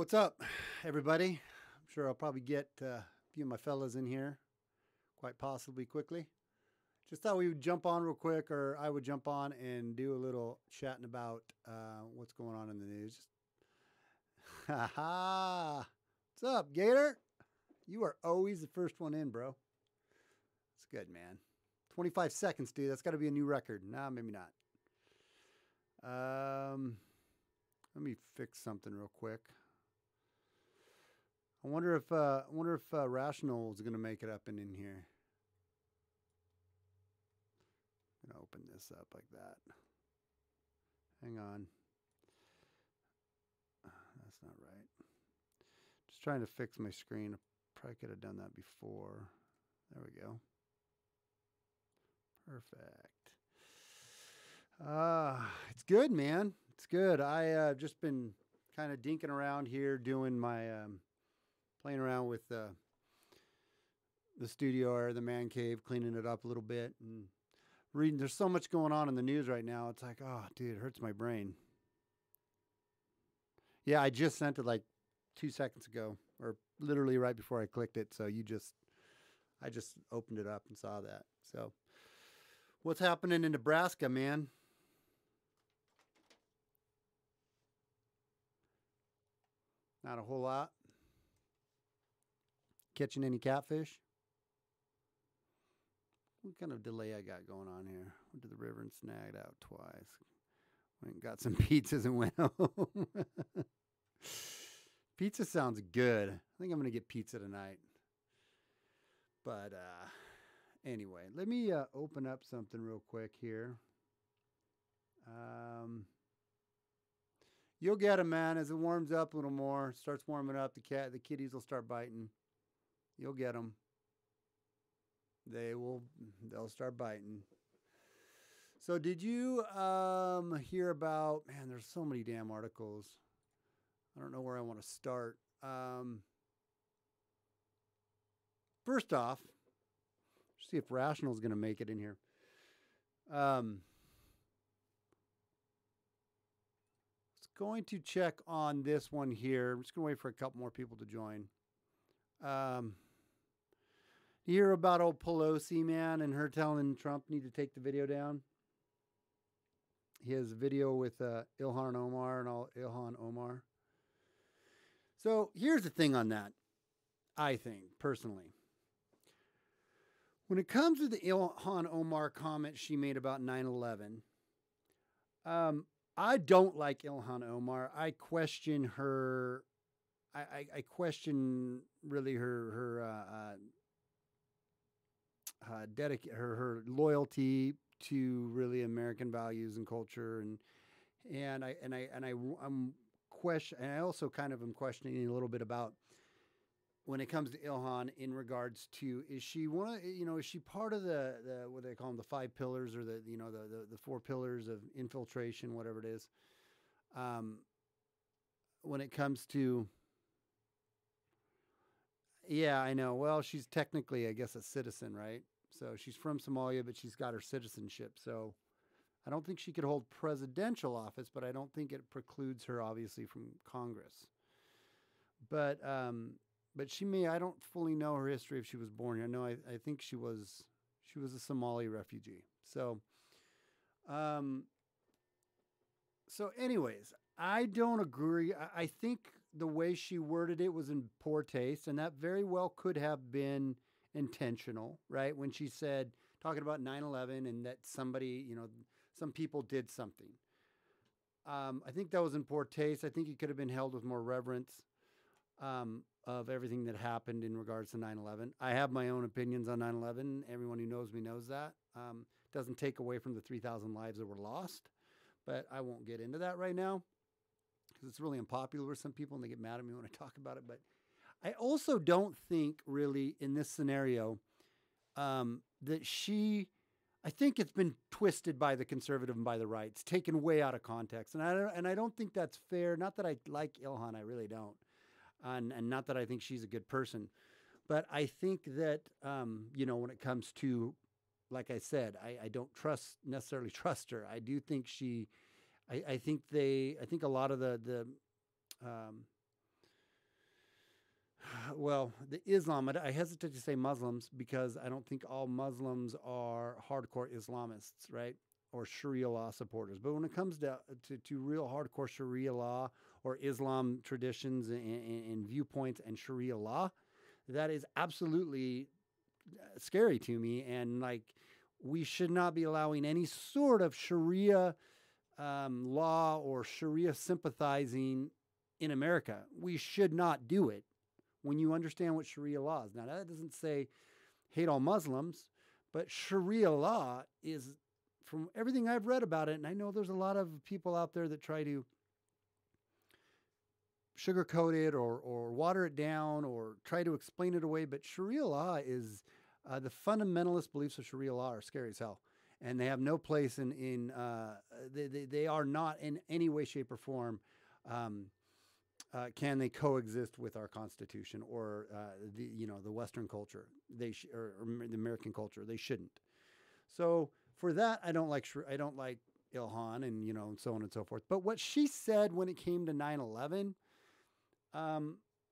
What's up, everybody? I'm sure I'll probably get a few of my fellas in here quite possibly quickly. Just thought we would jump on real quick, or I would jump on and do a little chatting about what's going on in the news. Just, ha ha! What's up, Gator? You are always the first one in, bro. It's good, man. 25 seconds, dude. That's got to be a new record. Nah, maybe not. Let me fix something real quick. I wonder if Rational is going to make it up and in here. I'm going to open this up like that. Hang on. That's not right. Just trying to fix my screen. I probably could have done that before. There we go. Perfect. It's good, man. It's good. I just been kind of dinking around here doing my playing around with the studio or the man cave, cleaning it up a little bit and reading. There's so much going on in the news right now. It's like, oh, dude, it hurts my brain. Yeah, I just sent it like 2 seconds ago, or literally right before I clicked it. So I just opened it up and saw that. So what's happening in Nebraska, man? Not a whole lot. Catching any catfish? What kind of delay I got going on here? Went to the river and snagged out twice. Went and got some pizzas and went home. Pizza sounds good. I think I'm going to get pizza tonight. But anyway, let me open up something real quick here. You'll get them, man. As it warms up a little more, starts warming up, the kitties will start biting. You'll get them. They'll start biting. So did you hear about, man, there's so many damn articles. I don't know where I want to start. First off, see if Rational is going to make it in here. Going to check on this one here. I'm just going to wait for a couple more people to join. You hear about old Pelosi, man, and her telling Trump need to take the video down? He has a video with Ilhan Omar. So here's the thing on that, I think, personally. When it comes to the Ilhan Omar comment she made about 9/11, I don't like Ilhan Omar. I question her. I question really her loyalty to really American values and culture, and I also kind of am questioning a little bit about when it comes to Ilhan in regards to, is she is she part of the what they call them, the 5 pillars, or the 4 pillars of infiltration, whatever it is. When it comes to, yeah, I know. Well, she's technically, I guess, a citizen, right? So she's from Somalia, but she's got her citizenship. So I don't think she could hold presidential office, but I don't think it precludes her, obviously, from Congress. But she may, I don't fully know her history if she was born here. No, I think she was a Somali refugee. So, anyways, I don't agree. I think the way she worded it was in poor taste, and that very well could have been intentional, right? When she said, talking about 9/11 and that somebody, some people did something. I think that was in poor taste. I think it could have been held with more reverence. Of everything that happened in regards to 9/11. I have my own opinions on 9/11. Everyone who knows me knows that. Doesn't take away from the 3,000 lives that were lost, but I won't get into that right now because it's really unpopular with some people and they get mad at me when I talk about it. But I also don't think really in this scenario that I think it's been twisted by the conservative and by the right. It's taken way out of context. And I don't think that's fair. Not that I like Ilhan, I really don't. And not that I think she's a good person, but I think that, when it comes to, like I said, I don't necessarily trust her. I do think I think a lot of the Well, the Islam, I hesitate to say Muslims because I don't think all Muslims are hardcore Islamists, right? Or Sharia law supporters. But when it comes to real hardcore Sharia law or Islam traditions and viewpoints and Sharia law, that is absolutely scary to me. And like, we should not be allowing any sort of Sharia law or Sharia sympathizing in America. We should not do it when you understand what Sharia law is. Now, that doesn't say hate all Muslims, but Sharia law is, from everything I've read about it, and I know there's a lot of people out there that try to sugarcoat it or water it down or try to explain it away, but Sharia law is the fundamentalist beliefs of Sharia law are scary as hell. And they have no place they are not in any way, shape, or form can they coexist with our Constitution or the Western culture or the American culture. They shouldn't. So for that, I don't like Ilhan and so on and so forth. But what she said when it came to 9/11,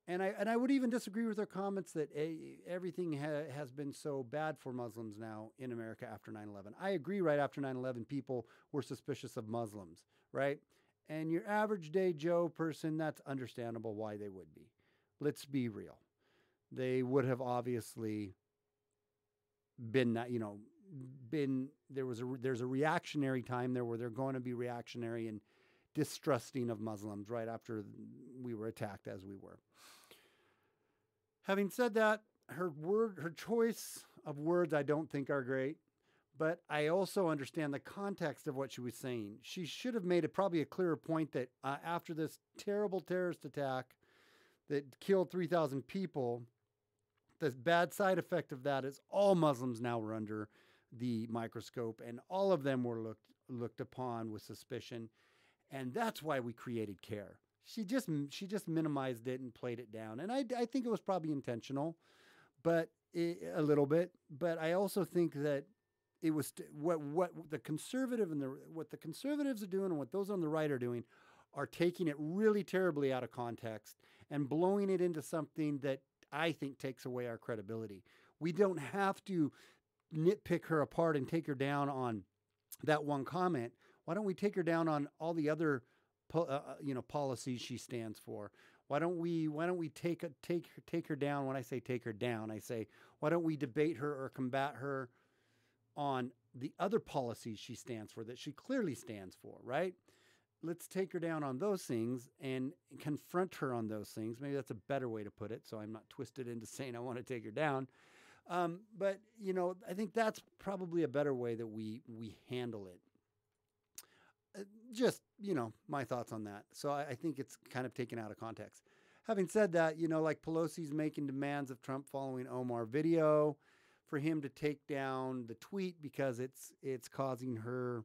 and I would even disagree with her comments that everything has been so bad for Muslims now in America after 9/11. I agree. Right after 9/11, people were suspicious of Muslims, right? And your average day Joe person, that's understandable why they would be. Let's be real. They would have obviously been, there's a reactionary time there where they're going to be reactionary and distrusting of Muslims right after we were attacked as we were. Having said that, her choice of words I don't think are great. But I also understand the context of what she was saying. She should have made probably a clearer point that after this terrible terrorist attack that killed 3,000 people, the bad side effect of that is all Muslims now were under the microscope and all of them were looked upon with suspicion. And that's why we created CARE. She just minimized it and played it down. And I think it was probably intentional, but a little bit. But I also think that it was what the conservative and what the conservatives are doing and what those on the right are doing are taking it really terribly out of context and blowing it into something that I think takes away our credibility. We don't have to nitpick her apart and take her down on that one comment. Why don't we take her down on all the other policies she stands for? Why don't we take her down? When I say take her down, I say, why don't we debate her or combat her on the other policies she stands for that she clearly stands for, right? Let's take her down on those things and confront her on those things. Maybe that's a better way to put it, so I'm not twisted into saying I want to take her down. But I think that's probably a better way that we handle it. Just, my thoughts on that. So I think it's kind of taken out of context. Having said that, like Pelosi's making demands of Trump following Omar video for him to take down the tweet because it's putting her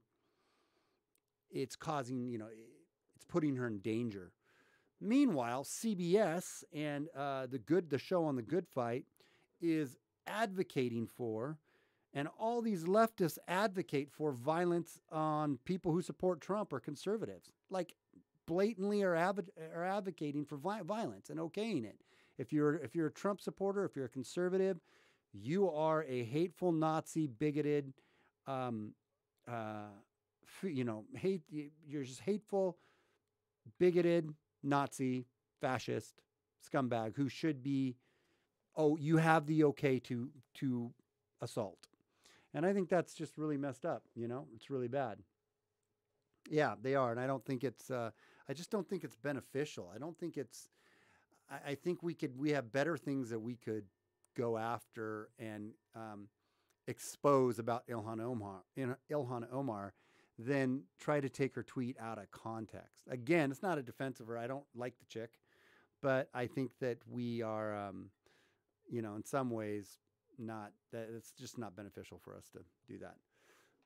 in danger. Meanwhile, CBS and the show on the Good Fight is advocating for, and all these leftists advocate for, violence on people who support Trump or conservatives. Like, blatantly are advocating for violence and okaying it. If you're a Trump supporter, if you're a conservative, you are a hateful, Nazi, bigoted, you're just hateful, bigoted, Nazi, fascist, scumbag who should be, you have the okay to assault. And I think that's just really messed up. It's really bad. Yeah, they are. And I don't think I just don't think it's beneficial. I don't think I think we have better things that we could go after and expose about Ilhan Omar than try to take her tweet out of context. Again, it's not a defense of her. I don't like the chick, but I think that we are, in some ways, it's just not beneficial for us to do that.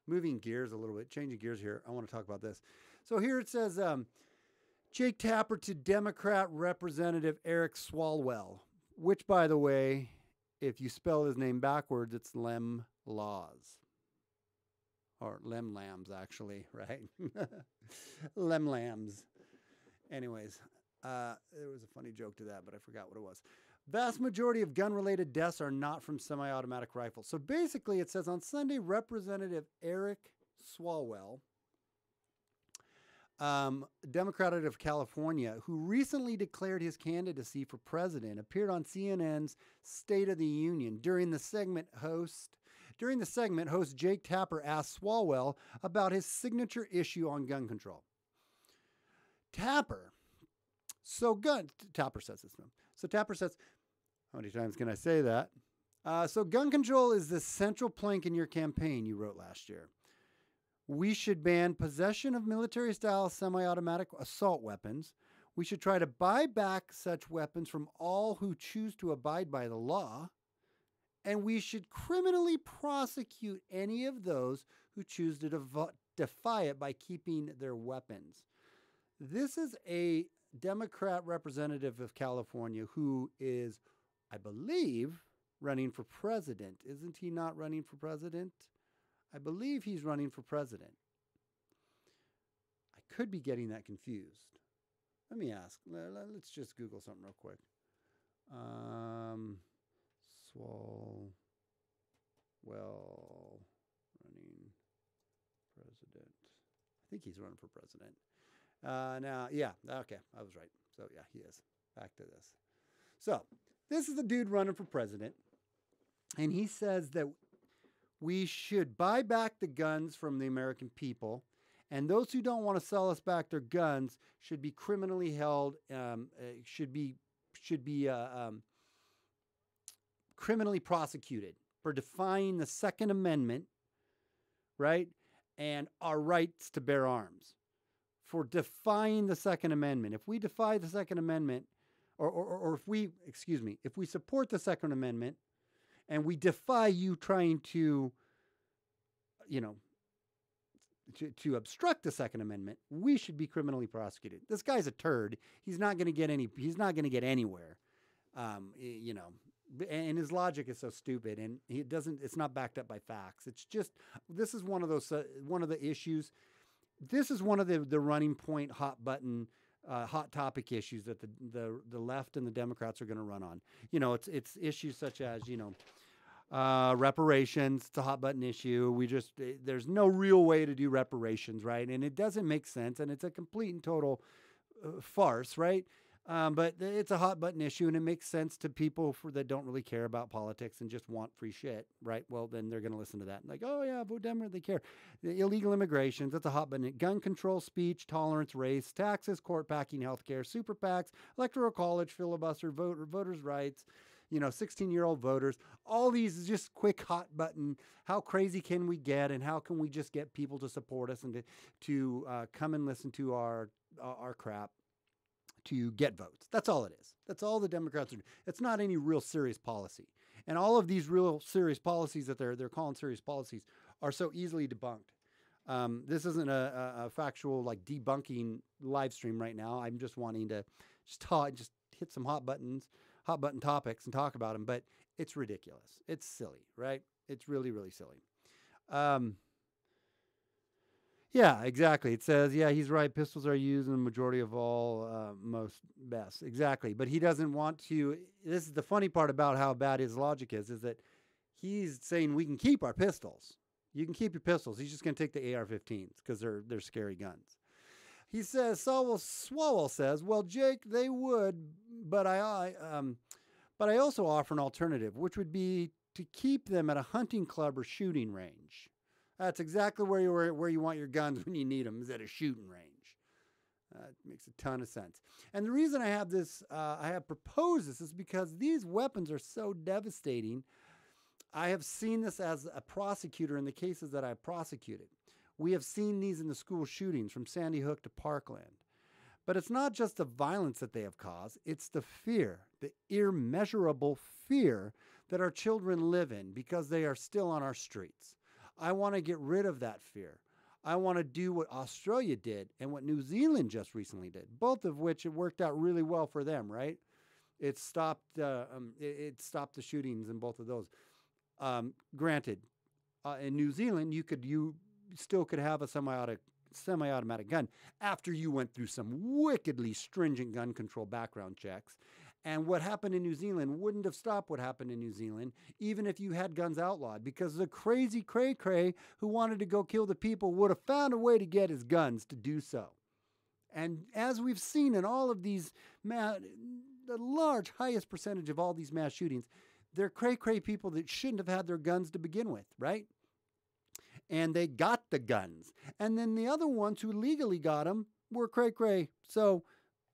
Moving gears a little bit, changing gears here. I want to talk about this. So here it says, Jake Tapper to Democrat Representative Eric Swalwell, which, by the way, if you spell his name backwards, it's Lem Laws. Or Lem Lambs, actually, right? Lem Lambs. Anyways, there was a funny joke to that, but I forgot what it was. Vast majority of gun-related deaths are not from semi-automatic rifles. So basically, it says on Sunday, Representative Eric Swalwell, Democrat of California, who recently declared his candidacy for president, appeared on CNN's State of the Union. During the segment, host Jake Tapper asked Swalwell about his signature issue on gun control. Tapper says this. So Tapper says, how many times can I say that? So gun control is the central plank in your campaign, you wrote last year. We should ban possession of military-style semi-automatic assault weapons. We should try to buy back such weapons from all who choose to abide by the law. And we should criminally prosecute any of those who choose to defy it by keeping their weapons. This is a Democrat representative of California who is, I believe, running for president. Isn't he not running for president? I believe he's running for president. I could be getting that confused. Let me ask. Let's just Google something real quick. Swalwell running president. I think he's running for president. Now, yeah, okay, I was right. So, yeah, he is. Back to this. So, this is the dude running for president, and he says that we should buy back the guns from the American people, and those who don't want to sell us back their guns should be criminally held, should be criminally prosecuted for defying the Second Amendment, right, and our rights to bear arms. For defying the Second Amendment. If we defy the Second Amendment, or if we support the Second Amendment, and we defy you trying to, to obstruct the Second Amendment, we should be criminally prosecuted. This guy's a turd. He's not going to get anywhere. And his logic is so stupid, and it's not backed up by facts. It's just, this is one of the issues. This is one of the running point hot topic issues that the left and the Democrats are going to run on. It's issues such as, reparations. It's a hot button issue. There's no real way to do reparations, right? And it doesn't make sense, and it's a complete and total farce, right? But it's a hot button issue, and it makes sense to people that don't really care about politics and just want free shit, right? Well, then they're going to listen to that. Like, oh yeah, vote Democrat, they care. The illegal immigration, that's a hot button. Gun control, speech, tolerance, race, taxes, court packing, healthcare, super PACs, electoral college, filibuster, voters' rights, 16-year-old voters. All these is just quick hot button. How crazy can we get, and how can we just get people to support us and to come and listen to our crap? To get votes. That's all it is. That's all the Democrats are doing. It's not any real serious policy. And all of these real serious policies that they're calling serious policies are so easily debunked. This isn't a factual debunking live stream right now. I'm just wanting to just hit some hot button topics and talk about them. But it's ridiculous. It's silly, right? It's really, really silly. Yeah, exactly. It says, yeah, he's right. Pistols are used in the majority of all most best. Exactly. But he doesn't want to. This is the funny part about how bad his logic is that he's saying we can keep our pistols. You can keep your pistols. He's just going to take the AR-15s because they're scary guns. He says, Swalwell says, well, Jake, they would, but I also offer an alternative, which would be to keep them at a hunting club or shooting range. That's exactly where you want your guns when you need them, is at a shooting range. It makes a ton of sense. And the reason I have proposed this is because these weapons are so devastating. I have seen this as a prosecutor in the cases that I've prosecuted. We have seen these in the school shootings from Sandy Hook to Parkland. But it's not just the violence that they have caused. It's the fear, the immeasurable fear that our children live in because they are still on our streets. I want to get rid of that fear. I want to do what Australia did and what New Zealand just recently did, both of which it worked out really well for them, right? It stopped the shootings in both of those. Granted, in New Zealand, you still could have a semi-automatic gun after you went through some wickedly stringent gun control background checks, And what happened in New Zealand wouldn't have stopped what happened in New Zealand, even if you had guns outlawed, because the crazy cray-cray who wanted to go kill the people would have found a way to get his guns to do so. And as we've seen in all of these, the large, highest percentage of all these mass shootings, they're cray-cray people that shouldn't have had their guns to begin with, right? And they got the guns. And then the other ones who legally got them were cray-cray. So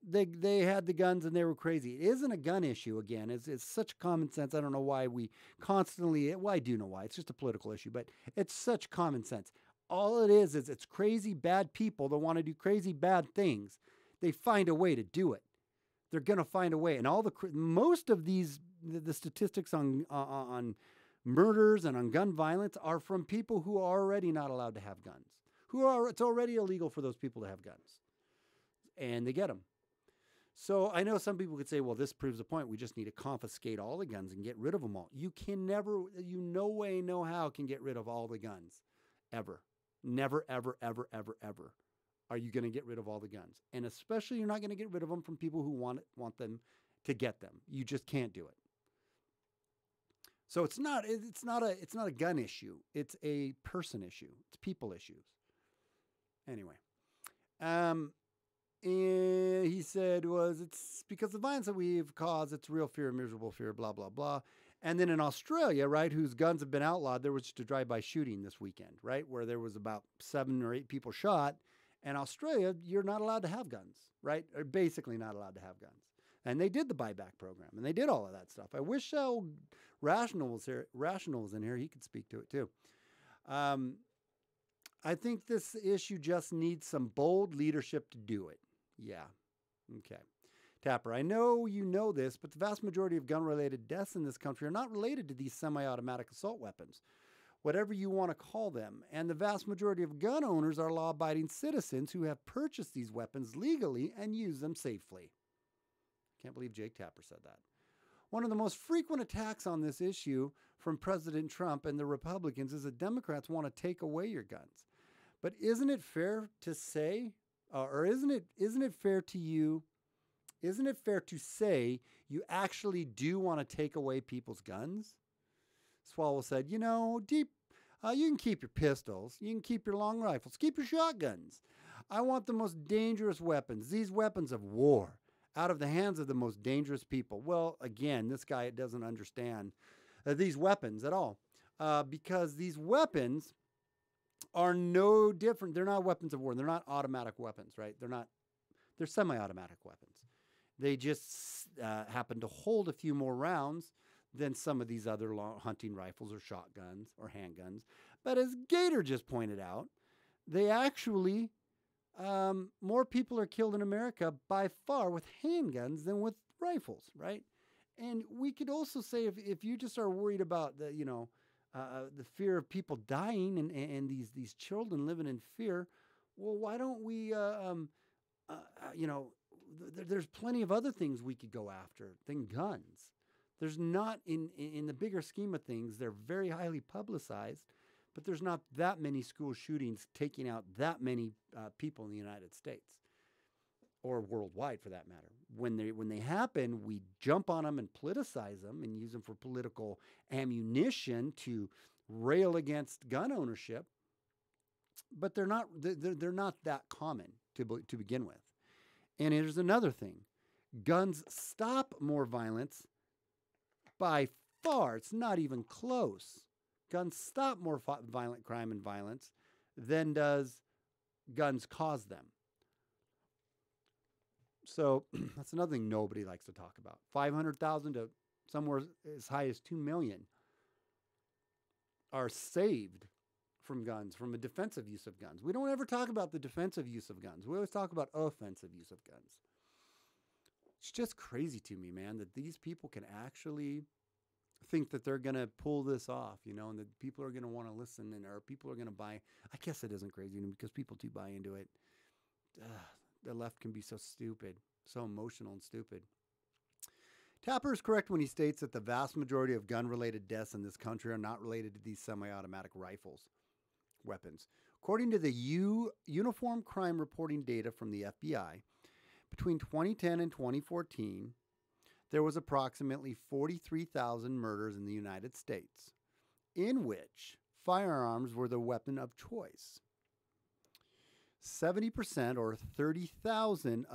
they had the guns and they were crazy. It isn't a gun issue, again. It's such common sense. I don't know why we constantly, well, I do know why. It's just a political issue, but it's such common sense. All it is it's crazy bad people that want to do crazy bad things. They find a way to do it. They're going to find a way. And most of these, the statistics on murders and on gun violence are from people who are already not allowed to have guns. It's already illegal for those people to have guns. And they get them. So I know some people could say, well, this proves the point. We just need to confiscate all the guns and get rid of them all. You no way, no how can get rid of all the guns. Ever. Never, ever, ever, ever, ever are you going to get rid of all the guns. And especially you're not going to get rid of them from people who want them to get them. You just can't do it. So it's not a gun issue. It's a person issue. It's people issues. Anyway. And he said it's because the violence that we've caused, it's real fear, miserable fear, blah, blah, blah. And then in Australia, right, whose guns have been outlawed, there was just a drive-by shooting this weekend, right, where there was about 7 or 8 people shot. And Australia, you're not allowed to have guns, right? Or basically not allowed to have guns. And they did the buyback program, and they did all of that stuff. I wish Rational was here. Rational was in here. He could speak to it too. I think this issue just needs some bold leadership to do it. Yeah. Okay. Tapper, I know you know this, but the vast majority of gun-related deaths in this country are not related to these semi-automatic assault weapons, whatever you want to call them. And the vast majority of gun owners are law-abiding citizens who have purchased these weapons legally and use them safely. Can't believe Jake Tapper said that. One of the most frequent attacks on this issue from President Trump and the Republicans is that Democrats want to take away your guns. But isn't it fair to say, or isn't it fair to you? Isn't it fair to say you actually do want to take away people's guns? Swalwell said, you can keep your pistols, you can keep your long rifles, keep your shotguns. I want the most dangerous weapons, these weapons of war, out of the hands of the most dangerous people. Well, again, this guy doesn't understand these weapons at all, because these weapons are no different. They're not weapons of war. They're not automatic weapons, right? They're semi-automatic weapons. They just happen to hold a few more rounds than some of these other hunting rifles or shotguns or handguns. But as Gator just pointed out, they actually, more people are killed in America by far with handguns than with rifles, right? And we could also say if you just are worried about the fear of people dying and these children living in fear, well, why don't we, there's plenty of other things we could go after than guns. There's not, in the bigger scheme of things, they're very highly publicized, but there's not that many school shootings taking out that many people in the United States, or worldwide for that matter. When they happen, we jump on them and politicize them and use them for political ammunition to rail against gun ownership, but they're not that common to begin with. And here's another thing. Guns stop more violence by far. It's not even close. Guns stop more violent crime and violence than does guns cause them. So that's another thing nobody likes to talk about. 500,000 to somewhere as high as 2 million are saved from guns, from a defensive use of guns. We don't ever talk about the defensive use of guns. We always talk about offensive use of guns. It's just crazy to me, man, that these people can actually think that they're going to pull this off, and that people are going to want to listen or people are going to buy. I guess it isn't crazy because people do buy into it. The left can be so stupid, so emotional and stupid. Tapper is correct when he states that the vast majority of gun-related deaths in this country are not related to these semi-automatic weapons. According to the Uniform Crime Reporting data from the FBI, between 2010 and 2014, there was approximately 43,000 murders in the United States, in which firearms were the weapon of choice. 70% or 30,000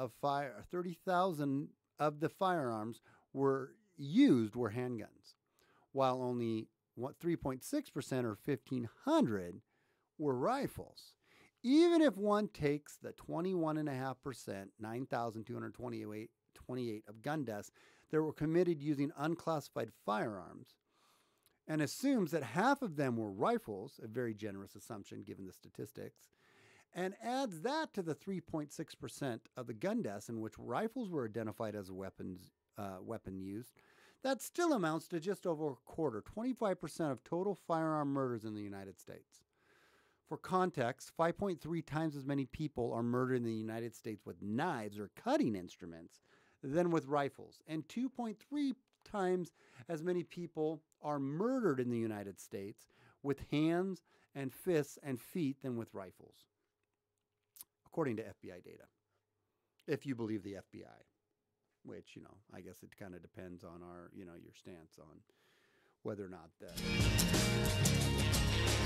of the firearms were handguns, while only 3.6% or 1,500 were rifles. Even if one takes the 21.5%, 9,228 of gun deaths that were committed using unclassified firearms, and assumes that half of them were rifles, a very generous assumption given the statistics, and adds that to the 3.6% of the gun deaths in which rifles were identified as a weapon used, that still amounts to just over a quarter, 25% of total firearm murders in the United States. For context, 5.3 times as many people are murdered in the United States with knives or cutting instruments than with rifles, and 2.3 times as many people are murdered in the United States with hands and fists and feet than with rifles, according to FBI data, if you believe the FBI, which, I guess it kind of depends on your stance on whether or not that.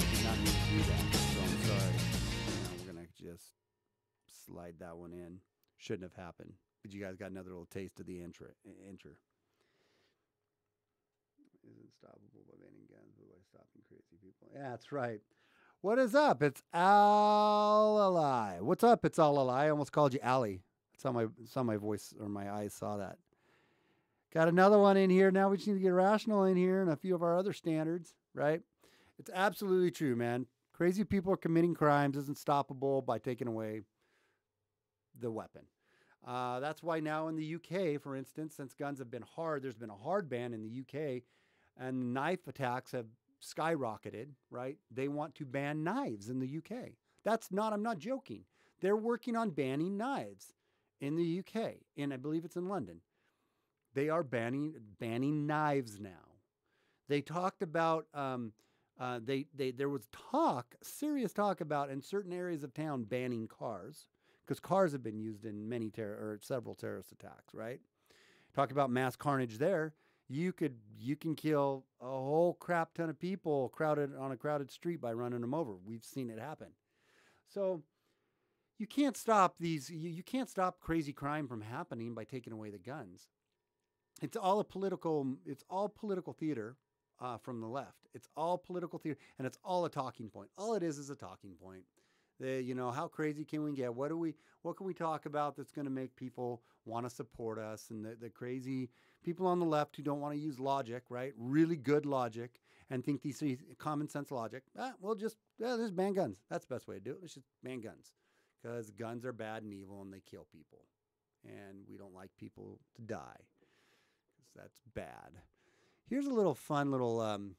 Did not need to do that, so I'm sorry. We're going to just slide that one in. Shouldn't have happened. But you guys got another little taste of the intro. Isn't stoppable by banning guns, but by stopping crazy people. Yeah, that's right. What is up? It's Al-Ali. What's up? It's Al-Ali. I almost called you Ali. Saw my voice or my eyes saw that. Got another one in here. Now we just need to get rational in here and a few of our other standards, right? It's absolutely true, man. Crazy people are committing crimes isn't stoppable by taking away the weapon. That's why now in the UK, for instance, since guns have been hard, there's been a hard ban in the UK, and knife attacks have skyrocketed, right? They want to ban knives in the UK. I'm not joking. They're working on banning knives in the UK, and I believe it's in London. They are banning knives now. They talked about there was serious talk about in certain areas of town banning cars, because cars have been used in several terrorist attacks, right? Talk about mass carnage there. You can kill a whole crap ton of people on a crowded street by running them over. We've seen it happen. So you can't stop you can't stop crazy crime from happening by taking away the guns. It's all political theater from the left. It's all political theater, and it's all a talking point. All it is a talking point. How crazy can we get? What can we talk about that's going to make people want to support us? And the crazy people on the left who don't want to use logic, right? Really good logic, and think these common sense logic. Just ban guns. That's the best way to do it. Let's just ban guns, because guns are bad and evil and they kill people, and we don't like people to die, because that's bad. Here's a little fun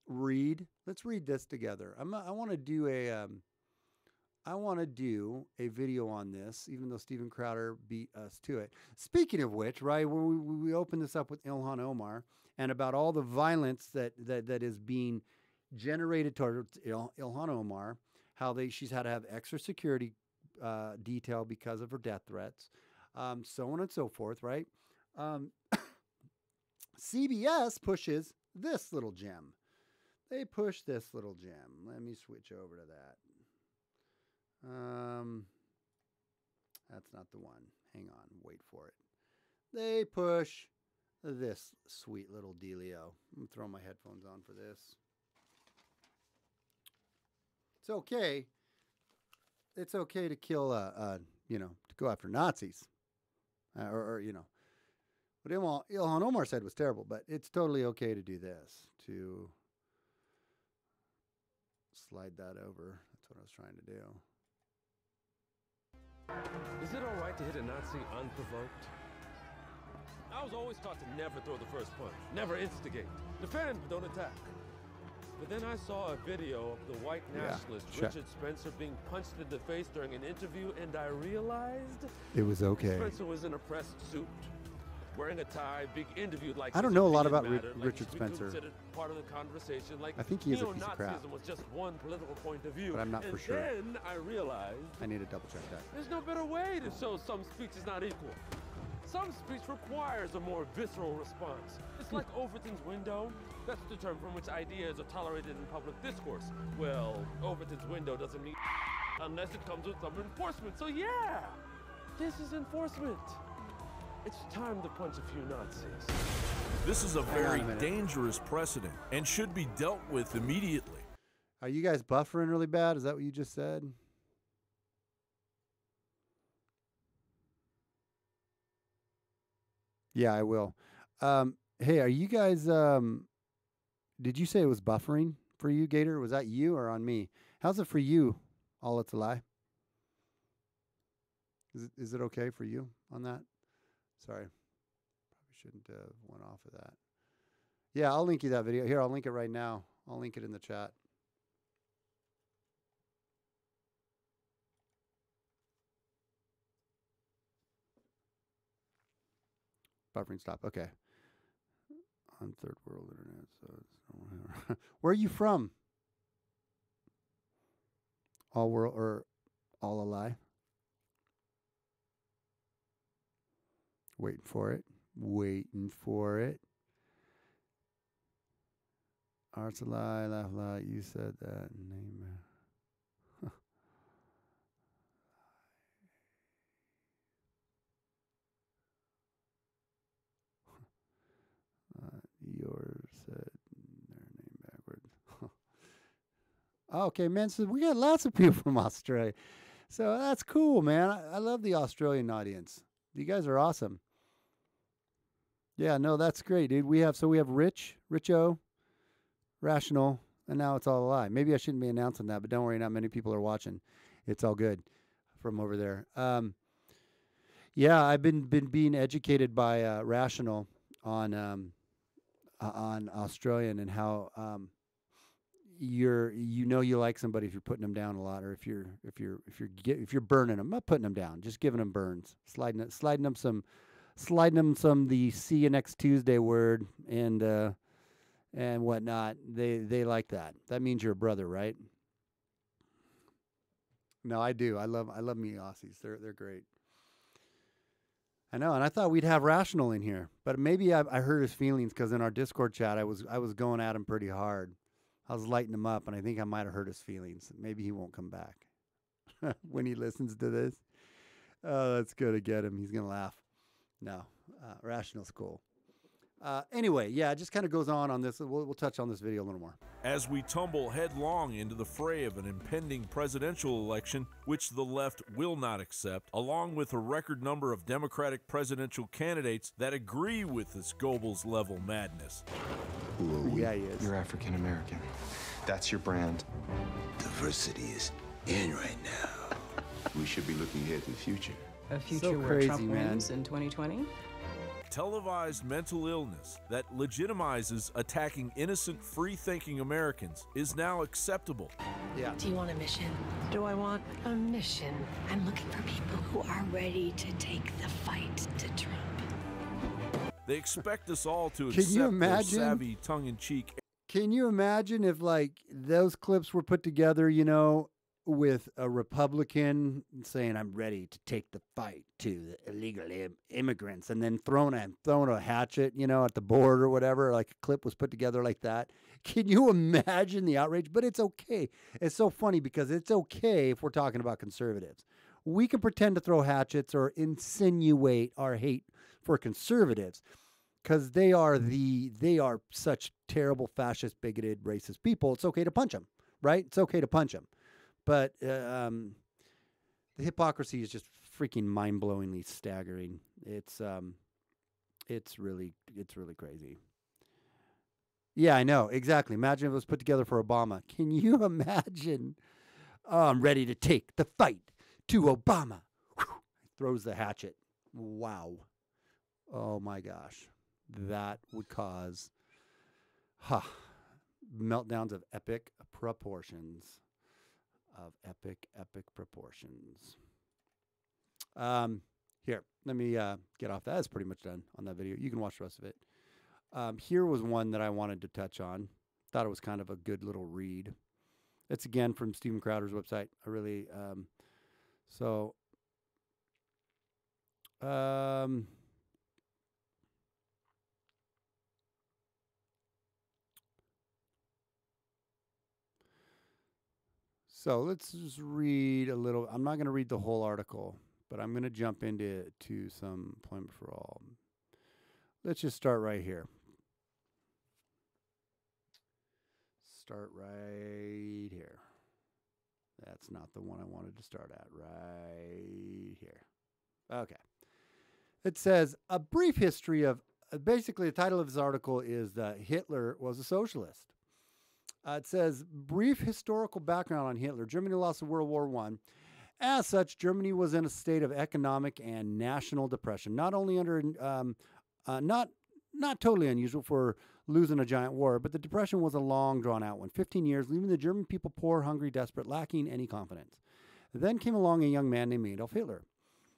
read. Let's read this together. I want to do a video on this, even though Steven Crowder beat us to it. Speaking of which, right, when we opened this up with Ilhan Omar and about all the violence that is being generated towards Ilhan Omar, how she's had to have extra security detail because of her death threats, so on and so forth, right? CBS pushes this little gem. They push this little gem. Let me switch over to that. That's not the one. Hang on, wait for it. They push this sweet little dealio. I'm gonna throw my headphones on for this. It's okay. It's okay to kill, to go after Nazis, what Ilhan Omar said was terrible, but it's totally okay to do this. To slide that over. That's what I was trying to do. Is it all right to hit a Nazi unprovoked? I was always taught to never throw the first punch, never instigate, defend but don't attack. But then I saw a video of the white nationalist Richard Spencer being punched in the face during an interview, and I realized it was okay. Spencer was in a pressed suit, wearing a tie, being interviewed like I don't know a lot about Richard Spencer. Part of the conversation, like I think he is a piece of crap. Nazism was just one political point of view, but I'm not for sure. And then I realized I need to double check that. There's no better way to show some speech is not equal. some speech requires a more visceral response. It's like Overton's window. That's the term from which ideas are tolerated in public discourse. Well, Overton's window doesn't mean unless it comes with some enforcement. So yeah, this is enforcement. It's time to punch a few Nazis. This is a very dangerous precedent and should be dealt with immediately. Are you guys buffering really bad? Is that what you just said? Yeah, I will. Hey, are you guys, did you say it was buffering for you, Gator? Was that you or on me? How's it for you? All It's a Lie. Is it okay for you on that? Sorry. Probably shouldn't have went off of that. Yeah, I'll link you that video. Here, I'll link it right now. I'll link it in the chat. Buffering stop. Okay. On third world internet. So it's where are you from? All world or all a lie? Waiting for it. Waiting for it. Art's a lie, laugh a lie. You said that name. Yours said their name backwards. Okay, man. So we got lots of people from Australia. So that's cool, man. I love the Australian audience. You guys are awesome. Yeah, no, that's great, dude. We have Richo, Rational, and now It's All a Lie. Maybe I shouldn't be announcing that, but don't worry, not many people are watching. It's all good from over there. Yeah, I've been being educated by Rational on Australian and how you like somebody if you're putting them down a lot, or if you're burning them, not putting them down, just giving them burns, sliding them some the see you next Tuesday word and whatnot. They like that. That means you're a brother, right? No, I do. I love me Aussies. They're great. I know, and I thought we'd have Rational in here, but maybe I hurt his feelings because in our Discord chat I was going at him pretty hard. I was lighting him up, and I think I might have hurt his feelings. Maybe he won't come back when he listens to this. Oh, that's good to get him. He's gonna laugh. No, Rational's cool. Anyway, yeah, it just kind of goes on this. We'll touch on this video a little more. As we tumble headlong into the fray of an impending presidential election, which the left will not accept, along with a record number of Democratic presidential candidates that agree with this Goebbels-level madness. Who are we? Yeah, he is. You're African American. That's your brand. Diversity is in right now. We should be looking ahead to the future. A future So where crazy, Trump man. wins in 2020? Televised mental illness that legitimizes attacking innocent, free-thinking Americans is now acceptable. Yeah. Do you want a mission? Do I want a mission? I'm looking for people who are ready to take the fight to Trump. They expect us all to Can accept you their imagine? savvy, tongue-in-cheek. Can you imagine if like those clips were put together, with a Republican saying, "I'm ready to take the fight to the illegal immigrants," and then throwing a hatchet, at the border or whatever, like a clip was put together like that. Can you imagine the outrage? But it's okay. It's so funny because it's okay if we're talking about conservatives. We can pretend to throw hatchets or insinuate our hate for conservatives because they are such terrible, fascist, bigoted, racist people. It's okay to punch them, right? It's okay to punch them. But the hypocrisy is just freaking mind-blowingly staggering. It's really crazy. Yeah, I know. Exactly. Imagine if it was put together for Obama. Can you imagine? Oh, I'm ready to take the fight to Obama. Whew. Throws the hatchet. Wow. Oh, my gosh. That would cause meltdowns of epic proportions. Here, let me get off that. That's pretty much done on that video. You can watch the rest of it. Here was one that I wanted to touch on. Thought it was kind of a good little read. It's again from Steven Crowder's website. I really, So let's just read a little. I'm not going to read the whole article, but I'm going to jump into some employment for all. Let's just start right here. Start right here. That's not the one I wanted to start at. Right here. Okay. It says, a brief history of, basically the title of this article is that Hitler was a socialist. It says, brief historical background on Hitler. Germany lost World War I. As such, Germany was in a state of economic and national depression. Not only under, not totally unusual for losing a giant war, but the depression was a long, drawn-out one. 15 years, leaving the German people poor, hungry, desperate, lacking any confidence. Then came along a young man named Adolf Hitler.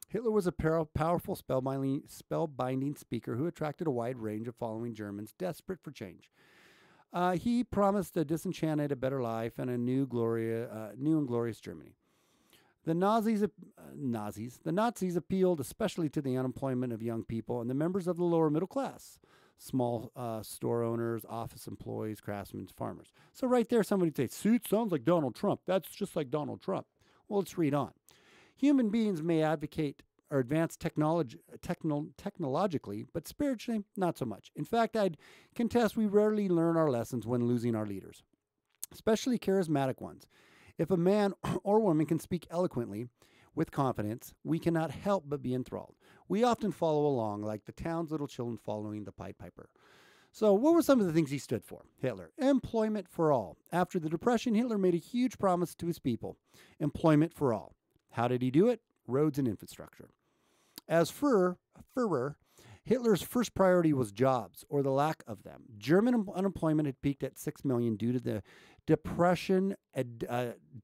Hitler was a powerful, spellbinding speaker who attracted a wide range of following Germans desperate for change. He promised the disenchanted a better life and a new and glorious Germany. The Nazis appealed especially to the unemployment of young people and the members of the lower middle class, small store owners, office employees, craftsmen, farmers. So right there, somebody would say, "See, it sounds like Donald Trump. That's just like Donald Trump." Well, let's read on. Human beings may advocate or advance technologically, but spiritually, not so much. In fact, I'd contest we rarely learn our lessons when losing our leaders, especially charismatic ones. If a man or woman can speak eloquently with confidence, we cannot help but be enthralled. We often follow along like the town's little children following the Pied Piper. So what were some of the things he stood for? Hitler. Employment for all. After the Depression, Hitler made a huge promise to his people. Employment for all. How did he do it? Roads and infrastructure. As Führer, Hitler's first priority was jobs, or the lack of them. German unemployment had peaked at 6 million due to the Depression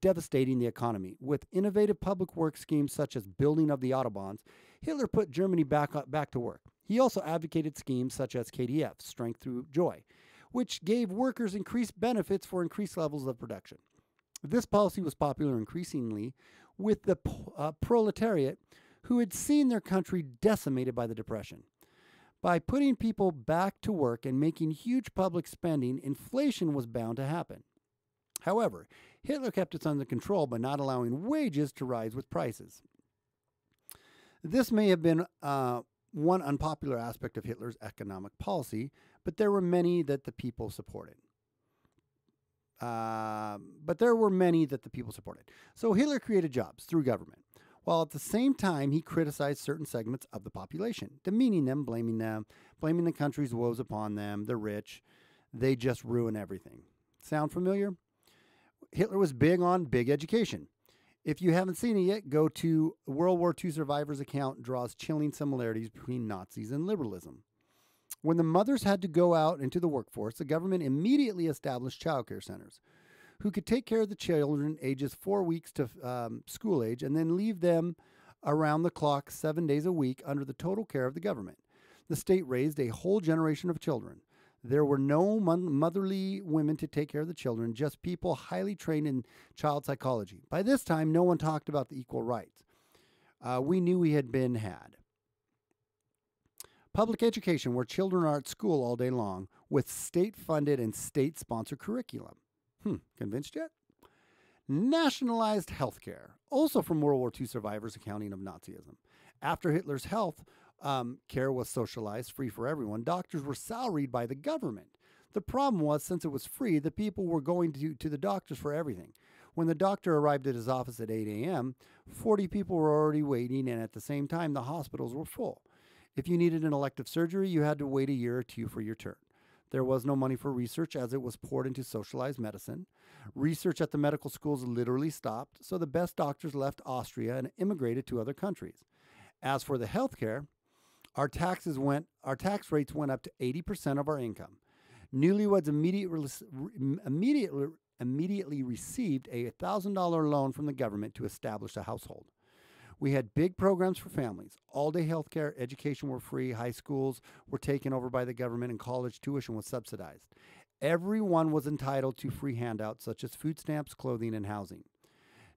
devastating the economy. With innovative public work schemes such as building of the Autobahns, Hitler put Germany back to work. He also advocated schemes such as KDF, Strength Through Joy, which gave workers increased benefits for increased levels of production. This policy was popular increasingly with the proletariat who had seen their country decimated by the Depression. By putting people back to work and making huge public spending, inflation was bound to happen. However, Hitler kept it under control by not allowing wages to rise with prices. This may have been one unpopular aspect of Hitler's economic policy, but there were many that the people supported. So Hitler created jobs through government, while at the same time he criticized certain segments of the population, demeaning them, blaming the country's woes upon them, the rich. They just ruin everything. Sound familiar? Hitler was big on big education. If you haven't seen it yet, go to World War II Survivors account, draws chilling similarities between Nazis and liberalism. When the mothers had to go out into the workforce, the government immediately established childcare centers who could take care of the children ages 4 weeks to school age and then leave them around the clock 7 days a week under the total care of the government. The state raised a whole generation of children. There were no motherly women to take care of the children, just people highly trained in child psychology. By this time, no one talked about the equal rights. We knew we had been had. Public education, where children are at school all day long, with state-funded and state-sponsored curriculum. Convinced yet? Nationalized health care, also from World War II survivors' accounting of Nazism. After Hitler's health care was socialized, free for everyone, doctors were salaried by the government. The problem was, since it was free, the people were going to the doctors for everything. When the doctor arrived at his office at 8 a.m., 40 people were already waiting, and at the same time, the hospitals were full. If you needed an elective surgery, you had to wait a year or two for your turn. There was no money for research as it was poured into socialized medicine. Research at the medical schools literally stopped, so the best doctors left Austria and immigrated to other countries. As for the health care, our tax rates went up to 80% of our income. Newlyweds immediately received a $1,000 loan from the government to establish a household. We had big programs for families. All-day health care, education were free, high schools were taken over by the government, and college tuition was subsidized. Everyone was entitled to free handouts such as food stamps, clothing, and housing.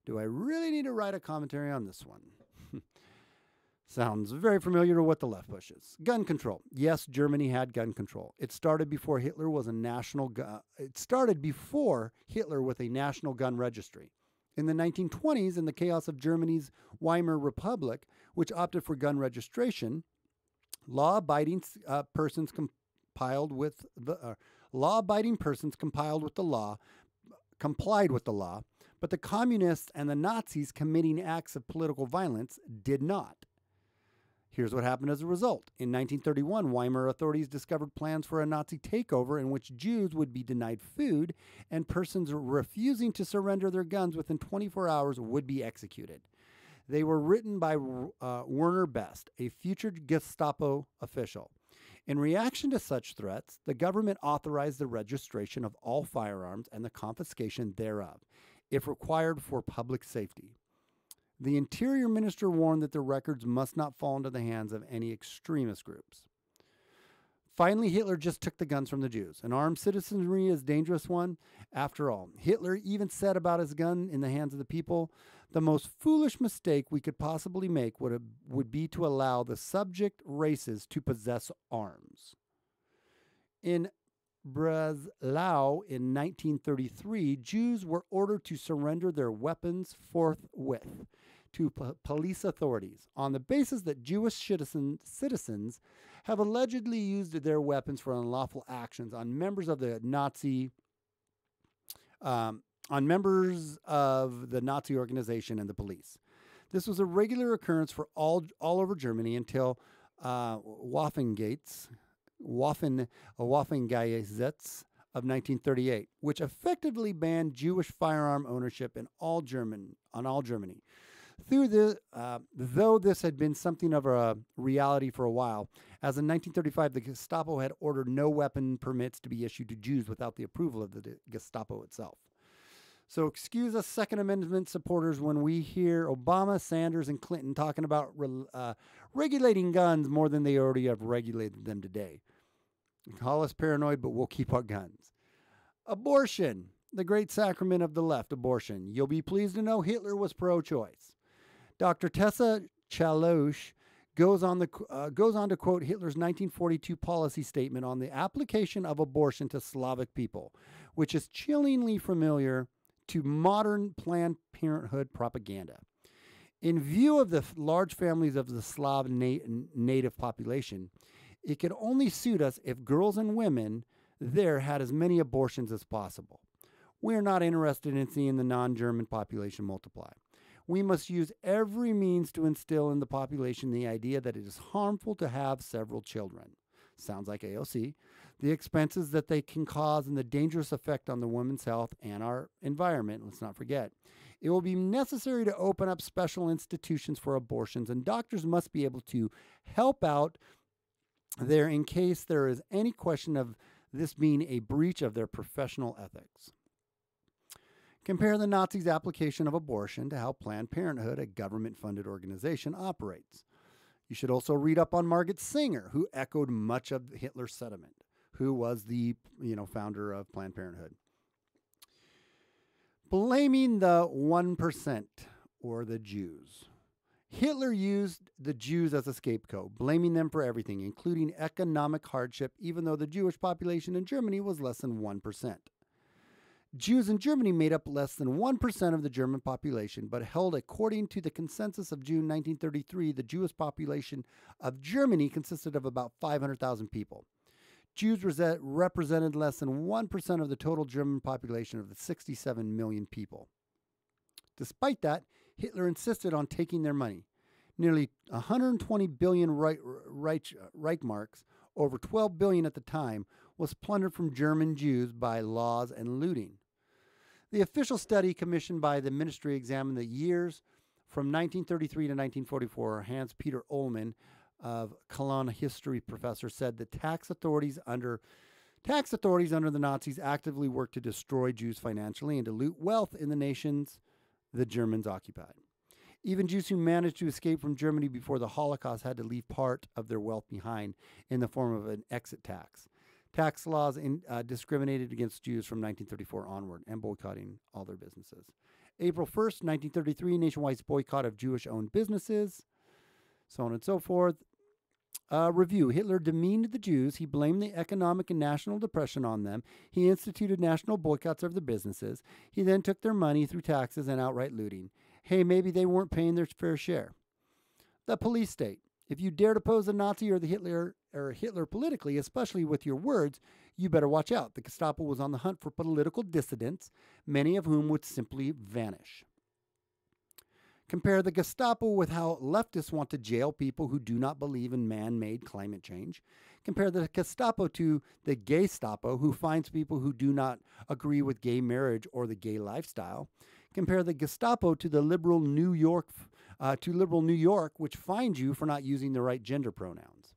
Do I really need to write a commentary on this one? Sounds very familiar to what the left pushes. Gun control. Yes, Germany had gun control. It started before Hitler with a national gun registry. In the 1920s, in the chaos of Germany's Weimar Republic, which opted for gun registration, law-abiding persons complied with the law, but the communists and the Nazis committing acts of political violence did not. Here's what happened as a result. In 1931, Weimar authorities discovered plans for a Nazi takeover in which Jews would be denied food, and persons refusing to surrender their guns within 24 hours would be executed. They were written by Werner Best, a future Gestapo official. In reaction to such threats, the government authorized the registration of all firearms and the confiscation thereof, if required for public safety. The Interior Minister warned that the records must not fall into the hands of any extremist groups. Finally, Hitler just took the guns from the Jews. An armed citizenry is a dangerous one. After all, Hitler even said about his gun in the hands of the people, the most foolish mistake we could possibly make would be to allow the subject races to possess arms. In Breslau in 1933, Jews were ordered to surrender their weapons forthwith to police authorities on the basis that Jewish citizens have allegedly used their weapons for unlawful actions on members of the Nazi organization and the police. This was a regular occurrence for all over Germany until Waffengesetz of 1938, which effectively banned Jewish firearm ownership on all Germany. Though this had been something of a reality for a while, as in 1935 the Gestapo had ordered no weapon permits to be issued to Jews without the approval of the Gestapo itself. So excuse us Second Amendment supporters when we hear Obama, Sanders, and Clinton talking about regulating guns more than they already have regulated them today. Call us paranoid, but we'll keep our guns. Abortion, the great sacrament of the left, abortion. You'll be pleased to know Hitler was pro-choice. Dr. Tessa Chalosh goes on to quote Hitler's 1942 policy statement on the application of abortion to Slavic people, which is chillingly familiar to modern Planned Parenthood propaganda. In view of the large families of the Slav native population, it could only suit us if girls and women there had as many abortions as possible. We are not interested in seeing the non-German population multiply. We must use every means to instill in the population the idea that it is harmful to have several children. Sounds like AOC. The expenses that they can cause and the dangerous effect on the woman's health and our environment, let's not forget. It will be necessary to open up special institutions for abortions, and doctors must be able to help out there in case there is any question of this being a breach of their professional ethics. Compare the Nazis' application of abortion to how Planned Parenthood, a government-funded organization, operates. You should also read up on Margaret Sanger, who echoed much of Hitler's sentiment, who was the founder of Planned Parenthood. Blaming the 1% or the Jews. Hitler used the Jews as a scapegoat, blaming them for everything, including economic hardship, even though the Jewish population in Germany was less than 1%. Jews in Germany made up less than 1% of the German population, but held, according to the consensus of June 1933, the Jewish population of Germany consisted of about 500,000 people. Jews represented less than 1% of the total German population of the 67 million people. Despite that, Hitler insisted on taking their money. Nearly 120 billion Reichmarks, over 12 billion at the time, was plundered from German Jews by laws and looting. The official study commissioned by the ministry examined the years from 1933 to 1944. Hans-Peter Ullmann, of Cologne history professor, said that tax authorities under the Nazis actively worked to destroy Jews financially and to loot wealth in the nations the Germans occupied. Even Jews who managed to escape from Germany before the Holocaust had to leave part of their wealth behind in the form of an exit tax. Tax laws discriminated against Jews from 1934 onward and boycotting all their businesses. April 1st, 1933, nationwide boycott of Jewish-owned businesses, so on and so forth. Review. Hitler demeaned the Jews. He blamed the economic and national depression on them. He instituted national boycotts of their businesses. He then took their money through taxes and outright looting. Hey, maybe they weren't paying their fair share. The police state. If you dare to pose a Nazi or Hitler politically, especially with your words, you better watch out. The Gestapo was on the hunt for political dissidents, many of whom would simply vanish. Compare the Gestapo with how leftists want to jail people who do not believe in man-made climate change. Compare the Gestapo to the Gaystapo, who finds people who do not agree with gay marriage or the gay lifestyle. Compare the Gestapo to the liberal New York, which finds you for not using the right gender pronouns.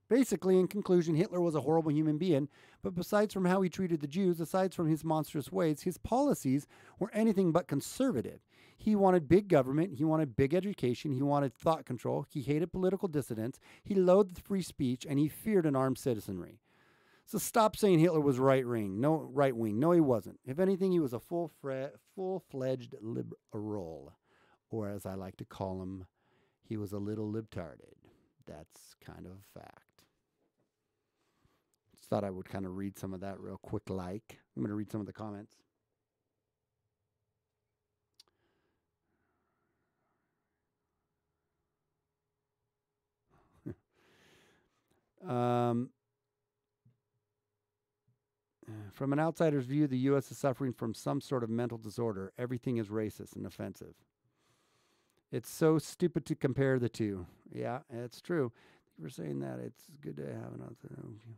Basically, in conclusion, Hitler was a horrible human being, but besides from how he treated the Jews, aside from his monstrous ways, his policies were anything but conservative. He wanted big government, he wanted big education, he wanted thought control, he hated political dissidents, he loathed free speech, and he feared an armed citizenry. So stop saying Hitler was right-wing. No, he wasn't. If anything, he was a full-fledged liberal. Or as I like to call him, he was a little libtarded. That's kind of a fact. Just thought I would kind of read some of that real quick like. I'm going to read some of the comments. From an outsider's view, the U.S. is suffering from some sort of mental disorder. Everything is racist and offensive. It's so stupid to compare the two. Yeah, it's true. You were saying that it's good to have an outsider view.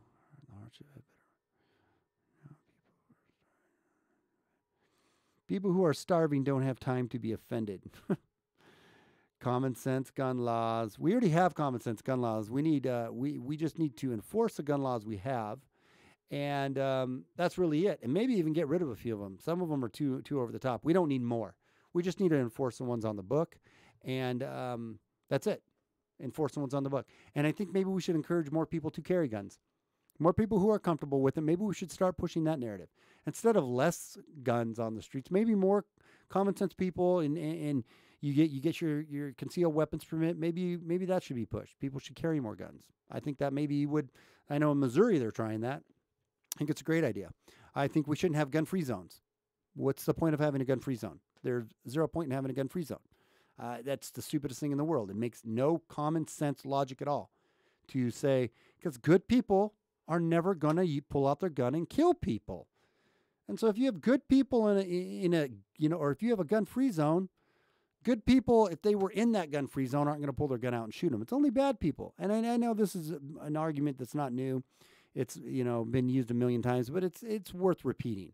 People who are starving don't have time to be offended. Common sense gun laws. We already have common sense gun laws. We need we just need to enforce the gun laws we have, and that's really it. And maybe even get rid of a few of them. Some of them are too over the top. We don't need more. We just need to enforce the ones on the book, and that's it. Enforce the ones on the book. And I think maybe we should encourage more people to carry guns. More people who are comfortable with it. Maybe we should start pushing that narrative instead of less guns on the streets. Maybe more common sense people and you get your concealed weapons permit. Maybe that should be pushed. People should carry more guns. I think that maybe would. I know in Missouri they're trying that. I think it's a great idea. I think we shouldn't have gun-free zones. What's the point of having a gun-free zone? There's zero point in having a gun-free zone. That's the stupidest thing in the world. It makes no common sense logic at all to say, because good people are never going to pull out their gun and kill people. And so if you have good people in a or if you have a gun-free zone, good people, if they were in that gun-free zone, aren't going to pull their gun out and shoot them. It's only bad people. And I know this is an argument that's not new. It's, been used a million times, but it's worth repeating.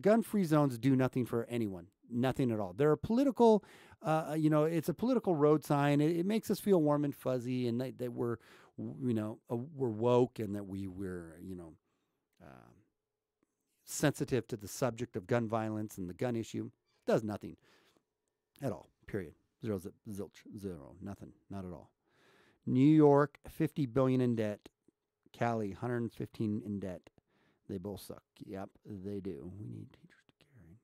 Gun-free zones do nothing for anyone. Nothing at all. They're a political, it's a political road sign. It makes us feel warm and fuzzy and that we're woke and that we're sensitive to the subject of gun violence and the gun issue. It does nothing at all. Period. Zero, zilch, zero. Nothing. Not at all. New York, $50 billion in debt. Cali, 115 in debt. They both suck. Yep, they do. We need teachers to carry.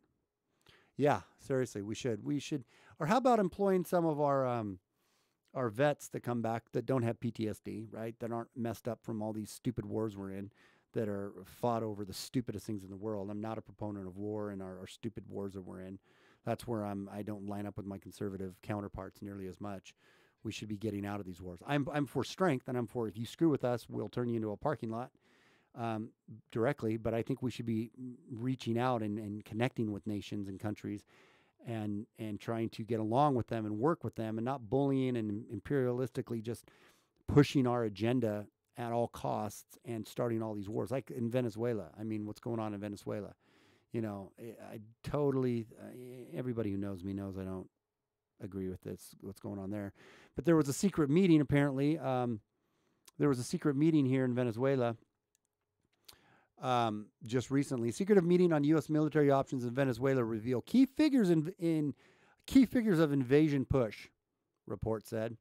Yeah, seriously, we should. Or how about employing some of our vets that come back that don't have PTSD, right? That aren't messed up from all these stupid wars we're in, that are fought over the stupidest things in the world. I'm not a proponent of war and our stupid wars that we're in. That's where I don't line up with my conservative counterparts nearly as much. We should be getting out of these wars. I'm for strength, and I'm for if you screw with us, we'll turn you into a parking lot directly. But I think we should be reaching out and connecting with nations and countries and trying to get along with them and work with them and not bullying and imperialistically just pushing our agenda at all costs and starting all these wars. Like in Venezuela. I mean, what's going on in Venezuela? I totally, everybody who knows me knows I don't agree with this, what's going on there. But there was a secret meeting, apparently. There was a secret meeting here in Venezuela just recently. Secretive meeting on U.S. military options in Venezuela reveal key figures of invasion push, report said.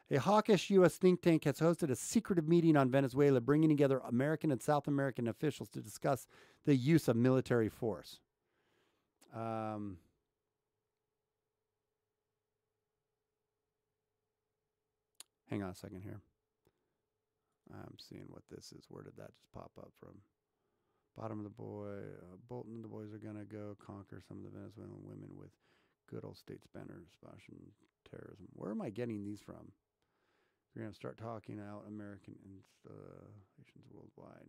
A hawkish U.S. think tank has hosted a secretive meeting on Venezuela, bringing together American and South American officials to discuss the use of military force. Hang on a second here. I'm seeing what this is. Where did that just pop up from? Bottom of the boy. Bolton and the boys are going to go conquer some of the Venezuelan women with good old state spanners, splashing terrorism. Where am I getting these from? We're going to start talking out American installations worldwide.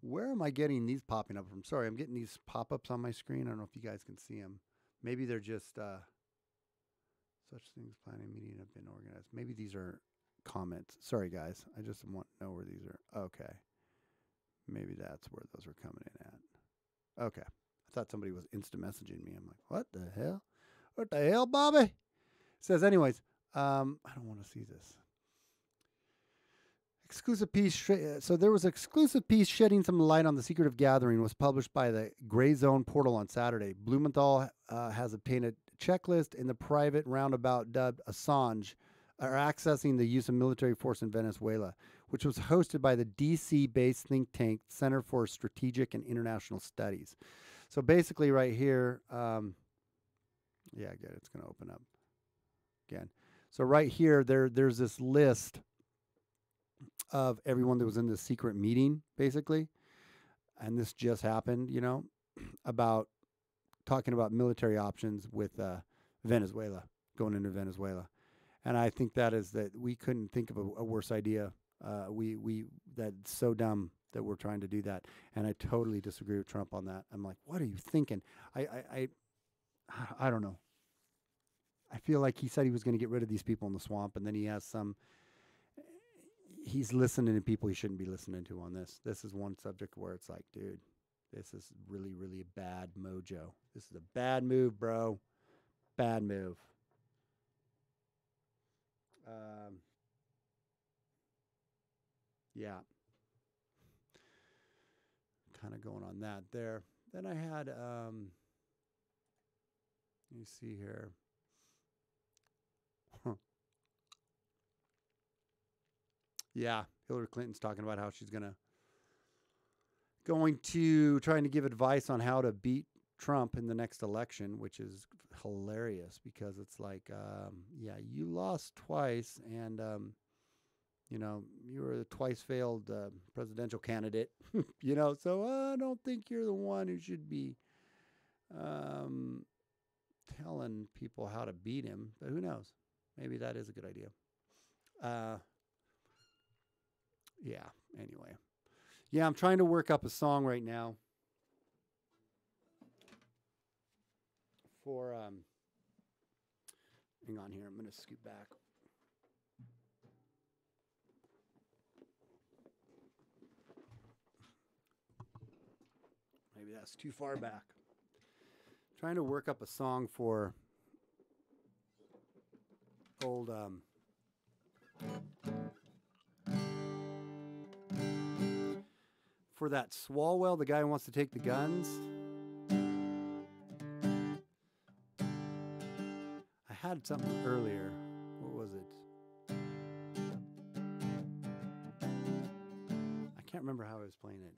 Where am I getting these popping up from? Sorry, I'm getting these pop-ups on my screen. I don't know if you guys can see them. Maybe they're just such things planning meeting have been organized. Maybe these are comments. Sorry, guys. I just want to know where these are. Okay. Maybe that's where those are coming in at. Okay. I thought somebody was instant messaging me. I'm like, what the hell? What the hell, Bobby? It says, anyways, I don't want to see this. Exclusive piece. So there was an exclusive piece shedding some light on the secretive gathering. Was published by the Gray Zone portal on Saturday. Blumenthal has obtained a checklist in the private roundabout dubbed Assange, are accessing the use of military force in Venezuela, which was hosted by the D.C.-based think tank Center for Strategic and International Studies. So basically, right here, yeah, good. It's going to open up again. So right here, there's this list of everyone that was in this secret meeting, basically. And this just happened, you know, about talking about military options with Venezuela, going into Venezuela. And I think that is that we couldn't think of a worse idea. That's so dumb that we're trying to do that. And I totally disagree with Trump on that. I'm like, what are you thinking? I don't know. I feel like he said he was going to get rid of these people in the swamp, and then he has he's listening to people he shouldn't be listening to on this. This is one subject where it's like, dude, this is really, really a bad mojo. This is a bad move, bro. Bad move. Yeah. Kind of going on that there. Then I had, let me see here. Yeah, Hillary Clinton's talking about how she's going to trying to give advice on how to beat Trump in the next election, which is hilarious because it's like, yeah, you lost twice, and you know, you were a twice failed presidential candidate, you know, so I don't think you're the one who should be telling people how to beat him, but who knows? Maybe that is a good idea. Yeah, anyway. Yeah, I'm trying to work up a song right now for, hang on here, I'm going to scoot back. Maybe that's too far back. Trying to work up a song for old, for that Swalwell, the guy who wants to take the guns. I had something earlier. What was it? I can't remember how I was playing it.